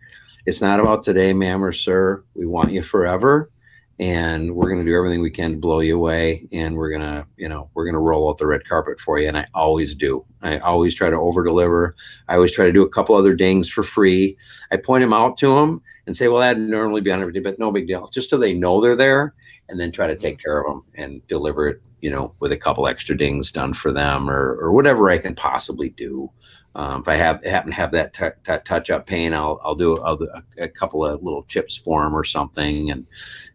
It's not about today, ma'am or sir. We want you forever, and we're going to do everything we can to blow you away, and we're going to, we're going to roll out the red carpet for you. And I always do. I always try to over deliver. I always try to do a couple other dings for free. I point them out to them and say, well, that'd normally be on everything, but no big deal, just so they know they're there, and then try to take care of them and deliver it, with a couple extra dings done for them, or whatever I can possibly do. If I happen to have that touch up paint, I'll do a couple of little chips for them or something,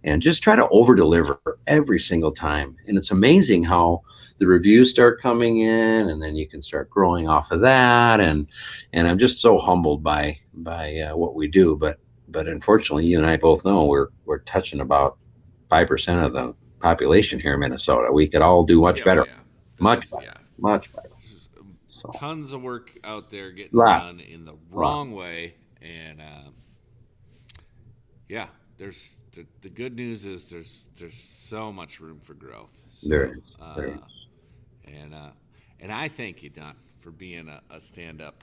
and just try to over deliver every single time. And it's amazing how the reviews start coming in, and then you can start growing off of that. And I'm just so humbled by what we do. But unfortunately, you and I both know we're touching about 5% of the population here in Minnesota. We could all do much better, much better, much better. So, tons of work out there getting done in the wrong way, and there's the good news is there's so much room for growth. So, there is. And I thank you, Don, for being a stand-up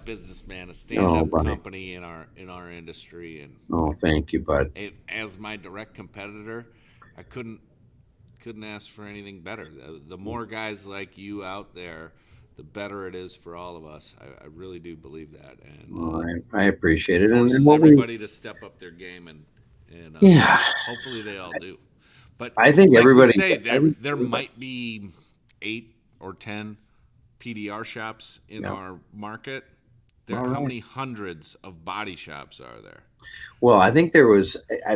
businessman, a stand-up company in our industry. And thank you, bud. As my direct competitor, I couldn't ask for anything better. The more guys like you out there, the better it is for all of us. I really do believe that. And I appreciate it. Forces everybody to step up their game, and hopefully they all do. But I think like everybody say there might be 8 or 10 PDR shops in our market. How many hundreds of body shops are there? Well, I think I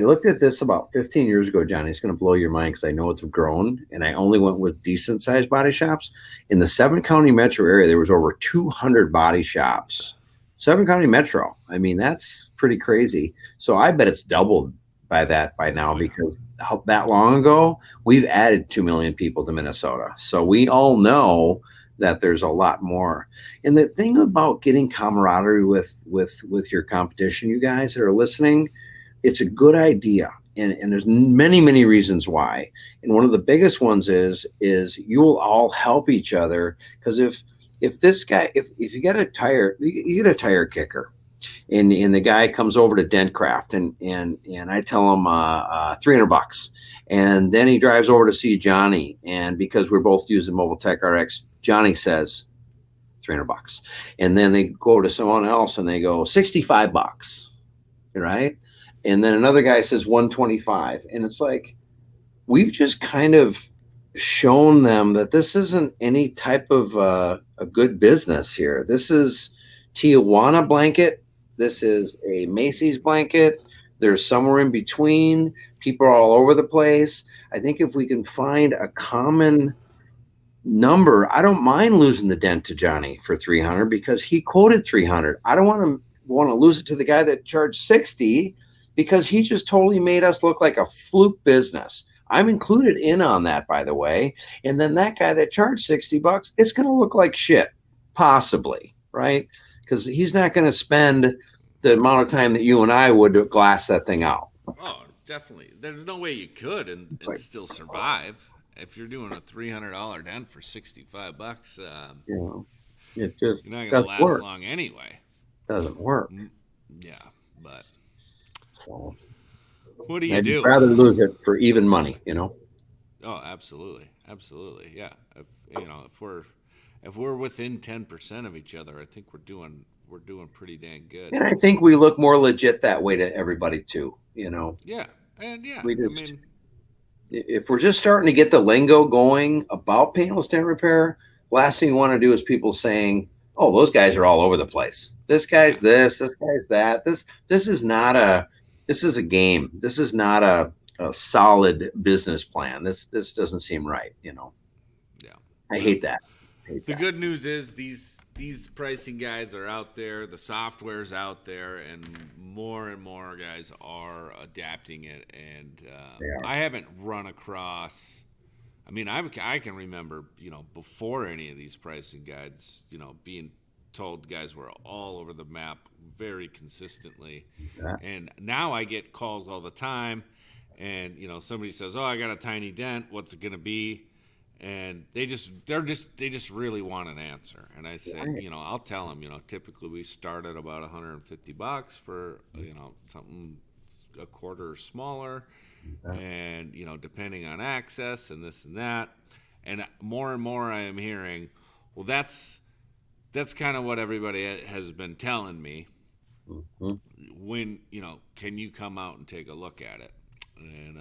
looked at this about 15 years ago, Johnny. It's going to blow your mind because I know it's grown, and I only went with decent sized body shops. In the 7-county metro area, there was over 200 body shops. 7-county metro. I mean, that's pretty crazy. So I bet it's doubled by now, because that long ago, we've added 2 million people to Minnesota. So we all know that there's a lot more. And the thing about getting camaraderie with your competition, you guys that are listening, it's a good idea. And there's many, many reasons why. And one of the biggest ones is you'll all help each other. Because if this guy, if you get a tire, you get a tire kicker, and the guy comes over to Dentcraft, and I tell him $300, and then he drives over to see Johnny, and because we're both using Mobile Tech RX, Johnny says $300, and then they go to someone else and they go $65, right? And then another guy says $125, and it's like we've just kind of shown them that this isn't any type of a good business here. This is Tijuana blanket. This is a Macy's blanket. There's somewhere in between. People are all over the place. I think if we can find a common number, I don't mind losing the dent to Johnny for 300 because he quoted 300. I don't want to lose it to the guy that charged 60 because he just totally made us look like a fluke business. I'm included in on that, by the way. And then that guy that charged $60, it's going to look like shit, possibly, right? Because he's not going to spend the amount of time that you and I would glass that thing out. Oh, definitely. There's no way you could and still survive if you're doing a $300 dent for $65. It just you're not going to last long anyway. Doesn't work. Yeah, but so what do you do? I'd rather lose it for even money, Oh, absolutely, yeah. If we're within 10% of each other, I think we're doing pretty dang good. And I think we look more legit that way to everybody too, Yeah, and if we're just starting to get the lingo going about paintless dent repair, last thing you want to do is people saying, "Oh, those guys are all over the place. This guy's this guy's that." This is a game. This is not a solid business plan. This doesn't seem right, Yeah. I hate that. The good news is these pricing guides are out there, the software's out there, and more guys are adapting it. And I haven't run across. I mean, I can remember, before any of these pricing guides, being told guys were all over the map very consistently. Yeah. And now I get calls all the time, and somebody says, "Oh, I got a tiny dent. What's it going to be?" and they just really want an answer. And I said, Right. I'll tell them, typically we start at about $150 for, something a quarter or smaller, and depending on access and this and that. And more I am hearing, well, that's kind of what everybody has been telling me. Mm-hmm. When can you come out and take a look at it? And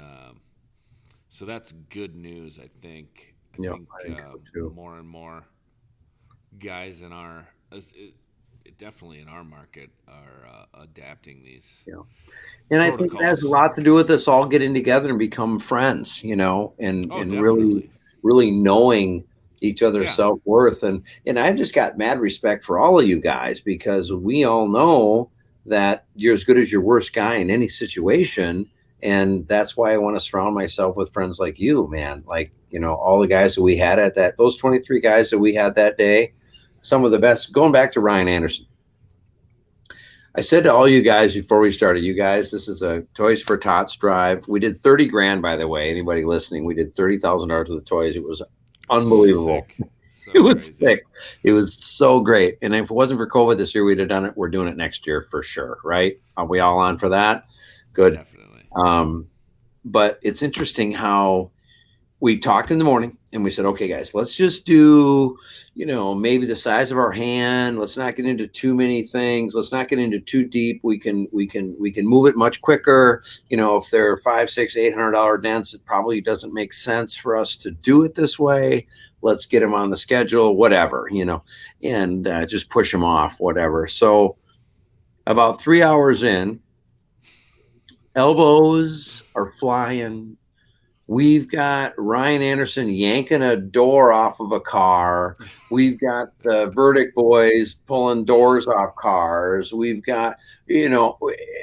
so that's good news. I think So more and more guys in our definitely in our market are adapting these. Yeah. And I think it has a lot to do with us all getting together and become friends, and really knowing each other's self-worth. And I've just got mad respect for all of you guys, because we all know that you're as good as your worst guy in any situation. And that's why I want to surround myself with friends like you, man. Like, all the guys that we had at those 23 guys that we had that day, some of the best. Going back to Ryan Anderson, I said to all you guys before we started, you guys, this is a Toys for Tots drive. We did 30 grand, by the way. Anybody listening, we did $30,000 of the toys. It was unbelievable. It was sick. It was so great. And if it wasn't for COVID this year, we'd have done it. We're doing it next year for sure, right? Are we all on for that? Good. Definitely. But it's interesting how we talked in the morning and we said, okay, guys, let's just do, maybe the size of our hand. Let's not get into too many things. Let's not get into too deep. We can move it much quicker. If they're $500, $600, $800 dents, it probably doesn't make sense for us to do it this way. Let's get them on the schedule, whatever, and just push them off, whatever. So about 3 hours in, elbows are flying. We've got Ryan Anderson yanking a door off of a car. We've got the Verdict boys pulling doors off cars. We've got,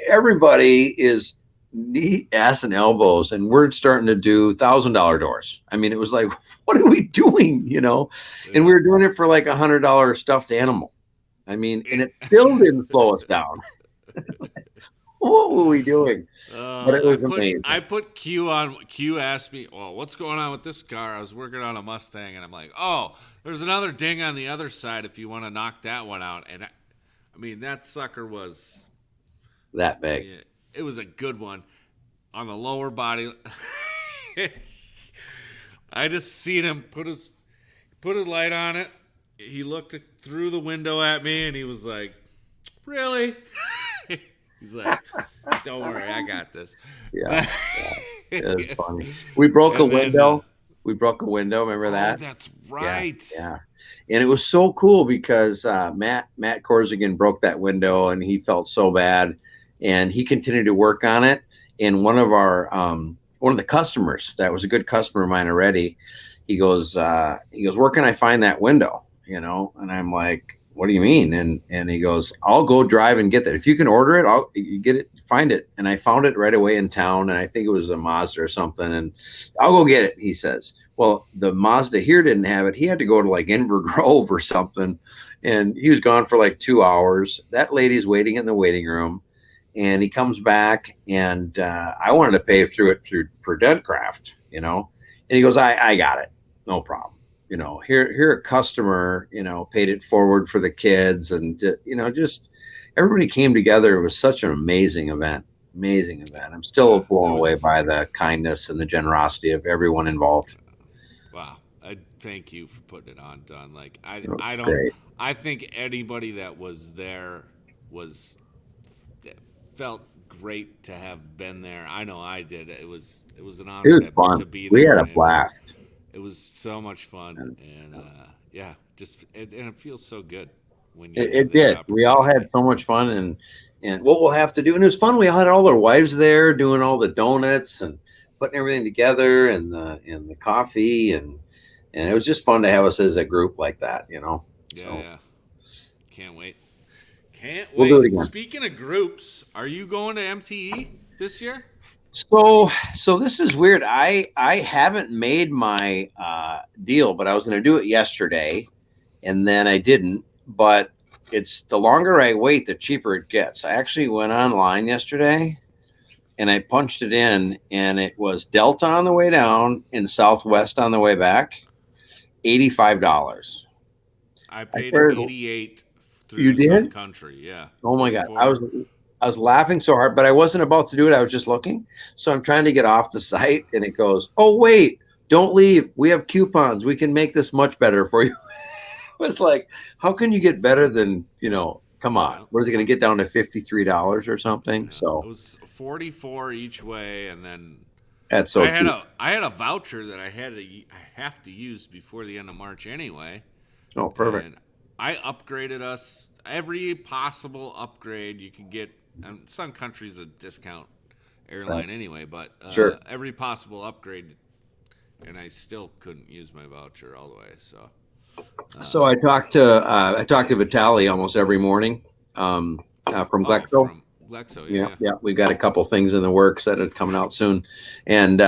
everybody is knee, ass, and elbows, and we're starting to do $1,000 doors. I mean, it was like, what are we doing? And we were doing it for like $100 stuffed animal. I mean, and it still didn't slow us down. What were we doing? But it was amazing. I put Q on. Q asked me, well, what's going on with this car? I was working on a Mustang, and I'm like, oh, there's another ding on the other side if you want to knock that one out. And I mean, that sucker was that big. It was a good one on the lower body. I just seen him put a light on it. He looked through the window at me, and he was like, really? He's like, don't worry, I got this. Yeah. It was funny. We broke a window. We broke a window. Remember that? Oh, that's right. Yeah. And it was so cool because Matt Korzigan broke that window, and he felt so bad, and he continued to work on it. And one of the customers that was a good customer of mine already, he goes, where can I find that window? And I'm like, what do you mean? And he goes, I'll go drive and get that. If you can order it, I'll get it, find it. And I found it right away in town. And I think it was a Mazda or something. And I'll go get it, he says. Well, the Mazda here didn't have it. He had to go to like Inver Grove or something. And he was gone for like 2 hours. That lady's waiting in the waiting room. And he comes back, and I wanted to pay for Dentcraft, And he goes, I got it. No problem. Here a customer, paid it forward for the kids, and, just everybody came together. It was such an amazing event. I'm still blown away by the kindness and the generosity of everyone involved. Wow. I thank you for putting it on, Don. Like, I think anybody that was there felt great to have been there. I know I did. It was an honor. It was fun. To be there. We had a blast. It was so much fun, and it feels so good when it did. We all had so much fun, and what we'll have to do, and it was fun. We all had all our wives there doing all the donuts and putting everything together, and the coffee, and it was just fun to have us as a group like that, Yeah, so. yeah. Can't wait. We'll do it again. Speaking of groups, are you going to MTE this year? So this is weird. I haven't made my deal, but I was going to do it yesterday, and then I didn't. But it's the longer I wait, the cheaper it gets. I actually went online yesterday, and I punched it in, and it was Delta on the way down and Southwest on the way back. $85. I paid 88 you through Sun did? Country. Yeah. Oh my God. 44. I was laughing so hard, but I wasn't about to do it. I was just looking. So I'm trying to get off the site and it goes, oh, wait, don't leave. We have coupons. We can make this much better for you. It was like, how can you get better than, come on. What is it going to get down to $53 or something? Yeah. So it was 44 each way. And then that's so cheap. I had a voucher that I have to use before the end of March anyway. Oh, perfect. And I upgraded us every possible upgrade you can get. Sun Country's a discount airline anyway, but sure. Every possible upgrade, and I still couldn't use my voucher all the way. So I talked to Vitaly almost every morning from Glexo. From Glexo, yeah. We've got a couple things in the works that are coming out soon, and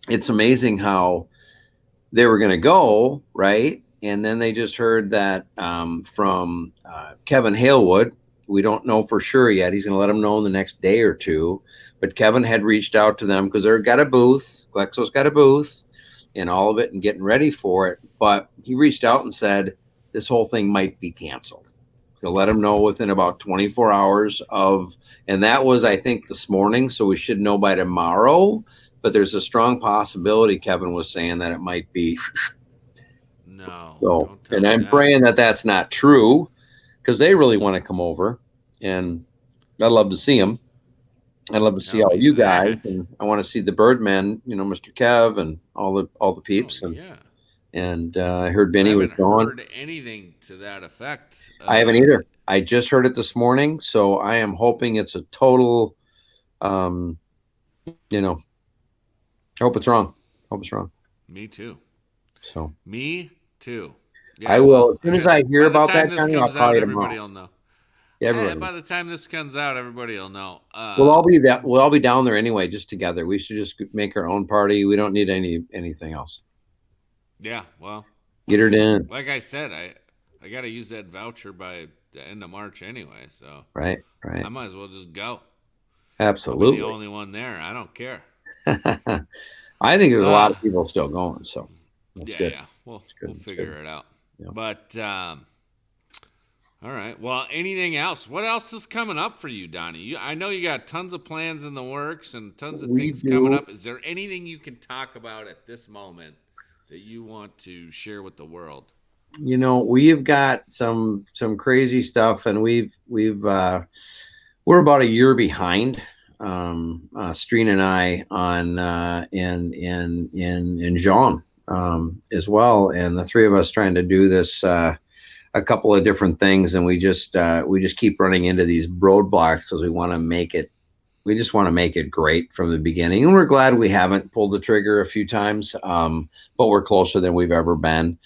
it's amazing how they were going to go right. And then they just heard that from Kevin Halewood. We don't know for sure yet. He's going to let them know in the next day or two. But Kevin had reached out to them because they've got a booth. Glexo's got a booth and all of it and getting ready for it. But he reached out and said this whole thing might be canceled. He'll let them know within about 24 hours and that was, I think, this morning. So we should know by tomorrow. But there's a strong possibility, Kevin was saying, that it might be. No. So, and I'm praying that that's not true because they really want to come over and I'd love to see them. I'd love to see all you guys and I want to see the Birdmen, Mr. Kev and all the peeps. And I heard Vinny was going. I haven't heard anything to that effect. I haven't either. I just heard it this morning. So I am hoping it's a total, I hope it's wrong. Me too. So me too. Yeah, I will. As soon as I hear about that, I'll call you everybody tomorrow. will know. Yeah, everybody. By the time this comes out, everybody will know. We'll all be down there anyway, just together. We should just make our own party. We don't need anything else. Yeah, well, get her done. Like I said, I got to use that voucher by the end of March anyway. So right. I might as well just go. Absolutely. I'll be the only one there. I don't care. I think there's a lot of people still going. So that's good. Yeah. We'll figure it out. Yeah. But all right. Well, anything else? What else is coming up for you, Donnie? I know you got tons of plans in the works and tons of things coming up. Is there anything you can talk about at this moment that you want to share with the world? We've got some crazy stuff, and we're about a year behind. Streen and I on in Jean as well, and the three of us trying to do this a couple of different things, and we just keep running into these roadblocks because we want to make it. We just want to make it great from the beginning, and we're glad we haven't pulled the trigger a few times, but we're closer than we've ever been.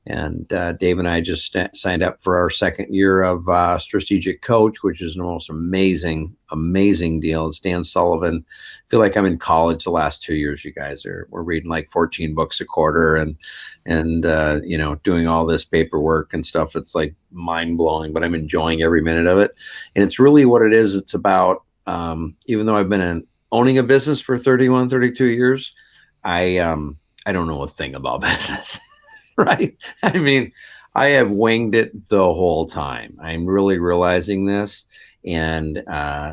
And Dave and I just signed up for our second year of strategic coach, which is the most amazing deal. It's Dan Sullivan. I feel like I'm in college the last 2 years. You guys we're reading like 14 books a quarter and doing all this paperwork and stuff. It's like mind blowing, but I'm enjoying every minute of it. And it's really what it is. It's about, even though I've been owning a business for 31, 32 years, I don't know a thing about business. Right. I mean, I have winged it the whole time. I'm really realizing this. And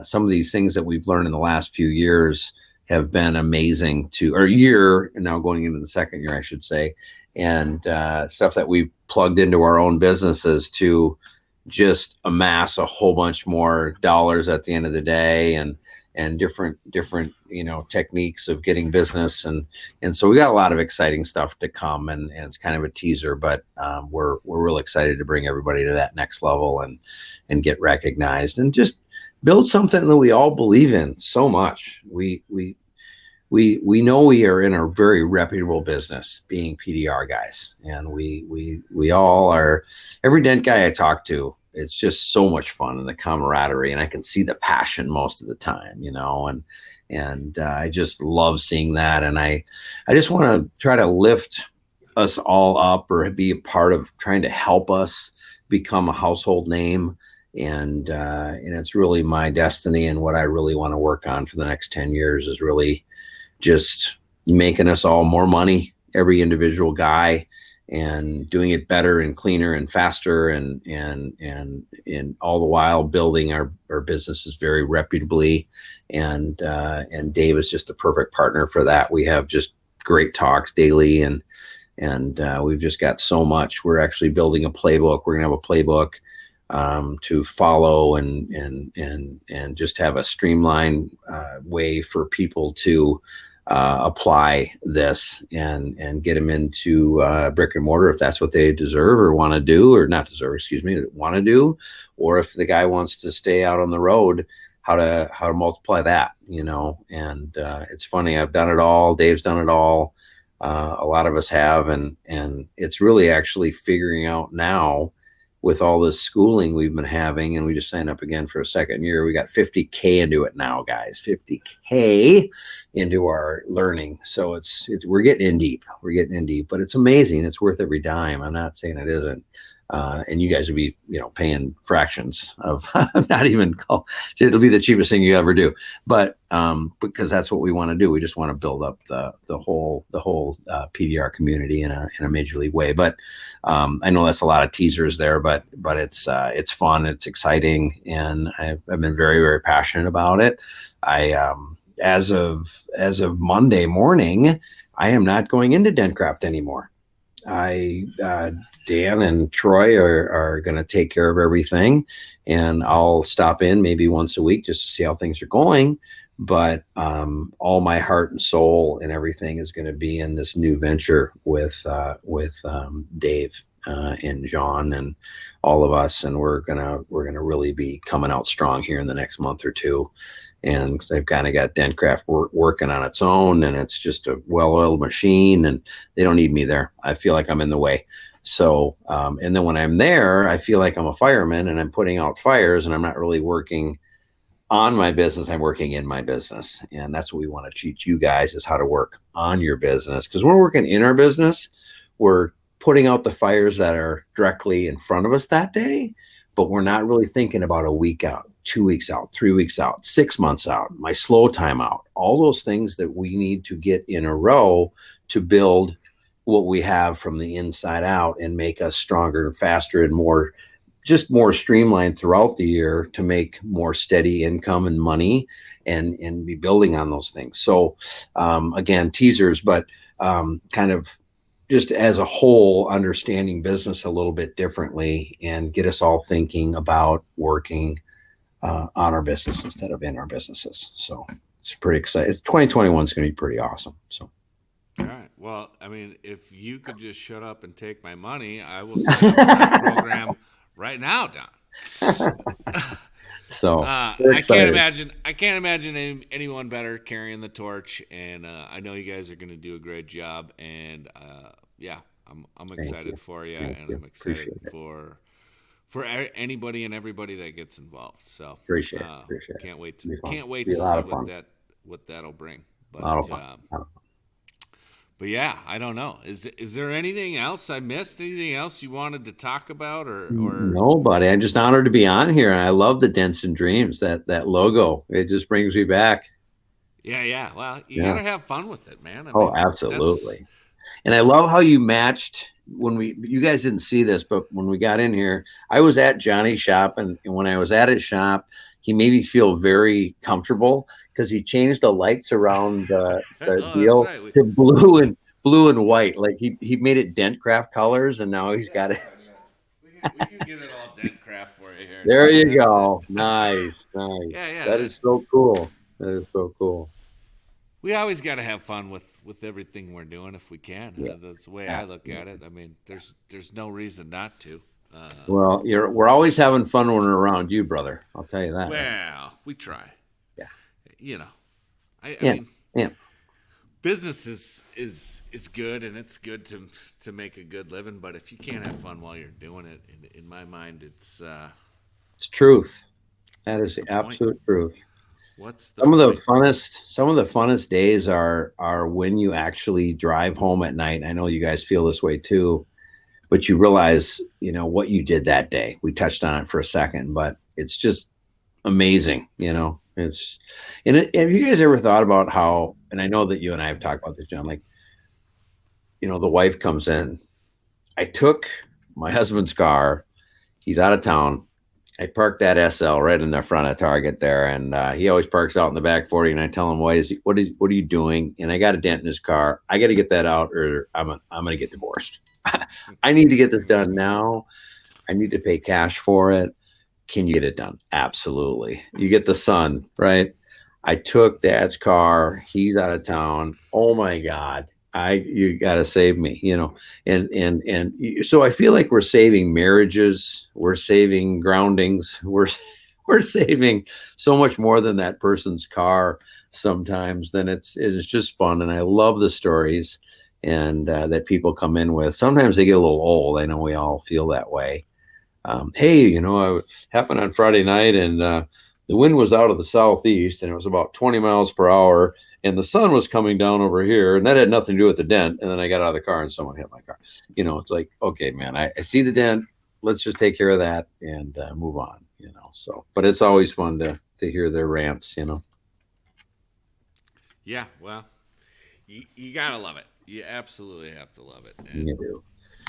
some of these things that we've learned in the last few years have been amazing year, and now going into the second year, I should say, and stuff that we've plugged into our own businesses to just amass a whole bunch more dollars at the end of the day, and different techniques of getting business, and so we got a lot of exciting stuff to come, and it's kind of a teaser, but we're real excited to bring everybody to that next level and get recognized and just build something that we all believe in so much. We know we are in a very reputable business, being PDR guys, and we all are. Every dent guy I talk to, it's just so much fun, and the camaraderie, and I can see the passion most of the time, and I just love seeing that. And I just want to try to lift us all up, or be a part of trying to help us become a household name. And it's really my destiny, and what I really want to work on for the next 10 years is really just making us all more money, every individual guy, and doing it better and cleaner and faster, and all the while building our businesses very reputably. And Dave is just a perfect partner for that. We have just great talks daily, and we've just got so much. We're actually building a playbook. We're gonna have a playbook to follow, and just have a streamlined way for people to apply this, and get them into brick and mortar if that's what they deserve or want to do, or not deserve, excuse me, want to do. Or if the guy wants to stay out on the road, how to multiply that, and it's funny, I've done it all. Dave's done it all. A lot of us have, and it's really actually figuring out now, with all this schooling we've been having, and we just signed up again for a second year. We got 50K into it now, guys. 50K into our learning. So we're getting in deep. We're getting in deep, but it's amazing. It's worth every dime. I'm not saying it isn't. And you guys will be, paying fractions of not even call. It'll be the cheapest thing you ever do, but because that's what we want to do. We just want to build up the whole PDR community in a major league way. But I know that's a lot of teasers there, but it's fun, it's exciting, and I've been very, very passionate about it. As of Monday morning, I am not going into Dentcraft anymore. Dan and Troy are going to take care of everything, and I'll stop in maybe once a week just to see how things are going. But all my heart and soul and everything is going to be in this new venture with Dave and John and all of us, and we're gonna really be coming out strong here in the next month or two. And they've kind of got Dentcraft working on its own, and it's just a well-oiled machine, and they don't need me there. I feel like I'm in the way. So, and then when I'm there, I feel like I'm a fireman, and I'm putting out fires, and I'm not really working on my business. I'm working in my business. And that's what we want to teach you guys, is how to work on your business. Because when we're working in our business, we're putting out the fires that are directly in front of us that day, but we're not really thinking about a week out, 2 weeks out, 3 weeks out, 6 months out, my slow time out, all those things that we need to get in a row to build what we have from the inside out and make us stronger and faster and more streamlined throughout the year to make more steady income and money, and be building on those things. So again, teasers, but kind of just as a whole, understanding business a little bit differently, and get us all thinking about working on our business instead of in our businesses. So it's pretty exciting. 2021 is going to be pretty awesome. So. All right. Well, I mean, if you could just shut up and take my money, I will sign up for that program right now, Don. So I can't imagine anyone better carrying the torch, and I know you guys are going to do a great job. And yeah, I'm excited for you, and I'm excited for anybody and everybody that gets involved. So appreciate it. Can't wait to see what that'll bring. But, a lot of fun. But yeah, I don't know. Is there anything else I missed? Anything else you wanted to talk about, or No, buddy. I'm just honored to be on here, and I love the Dents Dreams. That logo, it just brings me back. Yeah. Well, you gotta have fun with it, man. I mean, absolutely. And I love how you matched you guys didn't see this, but when we got in here, I was at Johnny's shop, and when I was at his shop, he made me feel very comfortable because he changed the lights around the deal to blue and white. Like he made it Dentcraft colors, and now he's got it. We can get it all Dentcraft for you here. There you go. Nice. Yeah. That is so cool. We always got to have fun with everything we're doing if we can. Yeah. That's the way I look at it. I mean, there's no reason not to. Well, we're always having fun when we're around you, brother. I'll tell you that. Well, we try. Yeah. I mean, business is good, and it's good to make a good living. But if you can't have fun while you're doing it, in my mind, it's truth. That is the absolute truth. Some of the funnest days are when you actually drive home at night. I know you guys feel this way too, but you realize, what you did that day. We touched on it for a second, but it's just amazing. Have you guys ever thought about how, and I know that you and I have talked about this, John, like, the wife comes in I took my husband's car. He's out of town. I parked that SL right in the front of Target there, and he always parks out in the back 40. And I tell him, what are you doing?" And I got a dent in his car. I got to get that out, or I'm gonna get divorced. I need to get this done now. I need to pay cash for it. Can you get it done? Absolutely. You get the sun, right? I took Dad's car. He's out of town. Oh my God. You got to save me, so I feel like we're saving marriages, we're saving groundings, we're saving so much more than that person's car sometimes. Then it's just fun, and I love the stories and that people come in with. Sometimes they get a little old. I know we all feel that way. Hey, it happened on Friday night, and the wind was out of the southeast, and it was about 20 miles per hour, and the sun was coming down over here, and that had nothing to do with the dent. And then I got out of the car, and someone hit my car. It's like, okay, man, I see the dent. Let's just take care of that and move on. So, but it's always fun to hear their rants. Yeah, well, you gotta love it. You absolutely have to love it. And you do.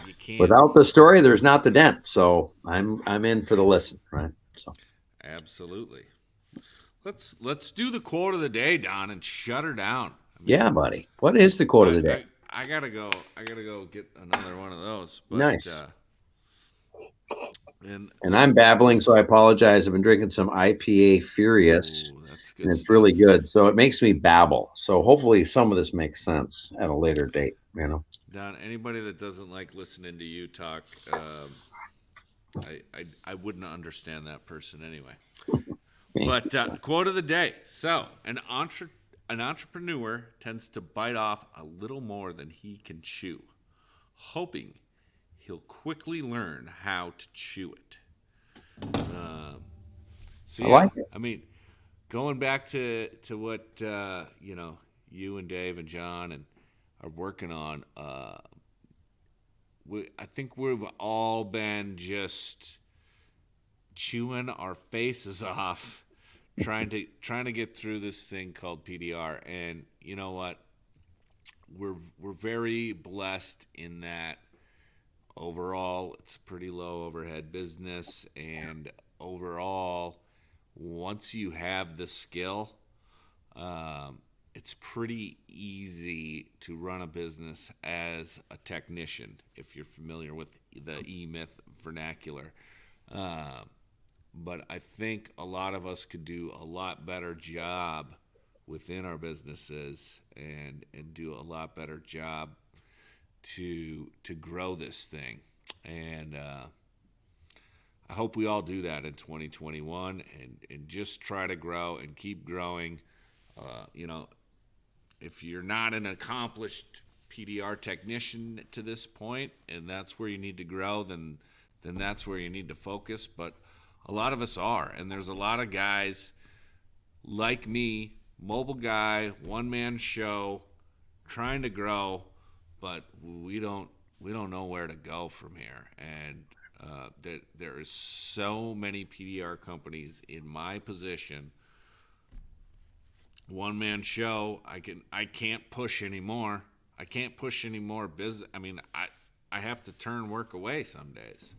You can't. Without the story, there's not the dent. So I'm in for the listen, right? So absolutely. Let's do the quote of the day, Don, and shut her down. Yeah, buddy. What is the quote of the day? I gotta go get another one of those. But, nice. And I'm babbling, so I apologize. I've been drinking some IPA Furious. Ooh, that's good. And it's really good. So it makes me babble. So hopefully some of this makes sense at a later date. Don, anybody that doesn't like listening to you talk, I wouldn't understand that person anyway. But quote of the day. So an entrepreneur tends to bite off a little more than he can chew, hoping he'll quickly learn how to chew it. So yeah, I like it. I mean, going back to what you and Dave and John and are working on, I think we've all been just chewing our faces off trying to get through this thing called PDR. And you know what? We're very blessed in that overall it's a pretty low overhead business, and overall once you have the skill, it's pretty easy to run a business as a technician if you're familiar with the E-Myth vernacular. But I think a lot of us could do a lot better job within our businesses and do a lot better job to grow this thing. And I hope we all do that in 2021 and just try to grow and keep growing. If you're not an accomplished PDR technician to this point and that's where you need to grow, then that's where you need to focus. But a lot of us are, and there's a lot of guys like me, mobile guy, one-man show, trying to grow, but we don't know where to go from here. And there is so many PDR companies in my position. One-man show, I can't push anymore. I can't push any more business. I mean, I have to turn work away some days.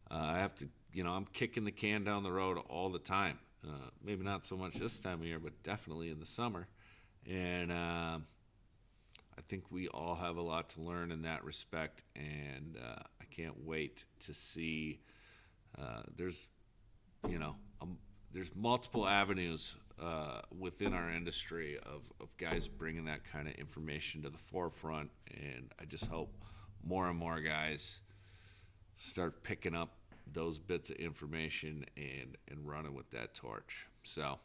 I have to, I'm kicking the can down the road all the time. Maybe not so much this time of year, but definitely in the summer. And I think we all have a lot to learn in that respect. And I can't wait to see. There's multiple avenues within our industry of guys bringing that kind of information to the forefront. And I just hope more and more guys start picking up those bits of information and running with that torch. So,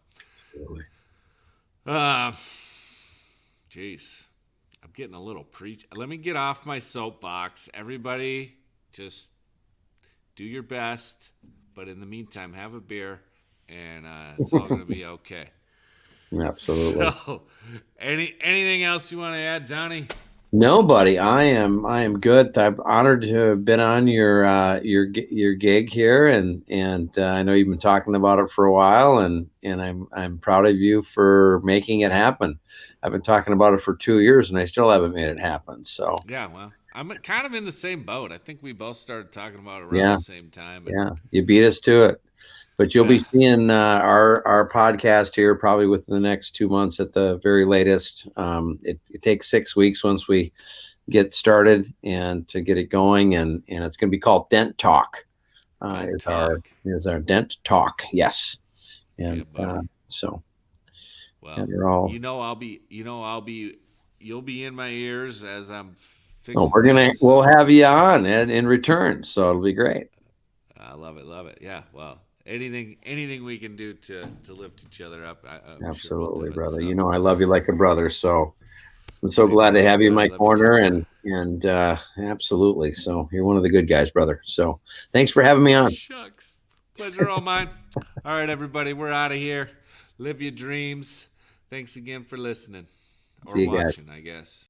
geez, I'm getting a little let me get off my soapbox. Everybody just do your best, but in the meantime, have a beer and it's all going to be okay. Absolutely. So, anything else you want to add, Donnie? No, buddy. I am good. I'm honored to have been on your gig here, and I know you've been talking about it for a while, and I'm proud of you for making it happen. I've been talking about it for 2 years, and I still haven't made it happen. So yeah, well, I'm kind of in the same boat. I think we both started talking about it around Yeah. the same time. Yeah. You beat us to it. But you'll be seeing our podcast here probably within the next 2 months at the very latest. It takes 6 weeks once we get started and to get it going, and it's going to be called Dent Talk. Is our Dent Talk? Yes, and so. Well, all, you'll be in my ears as I'm fixing. Oh, we'll have you on in return, so it'll be great. I love it. Yeah, well. Anything we can do to lift each other up. I'm Absolutely, sure we'll do brother. It, so. I love you like a brother. So I'm so glad to have you in my corner, and absolutely. So you're one of the good guys, brother. So thanks for having me on. Shucks, pleasure all mine. All right, everybody, we're out of here. Live your dreams. Thanks again for listening or watching, I guess.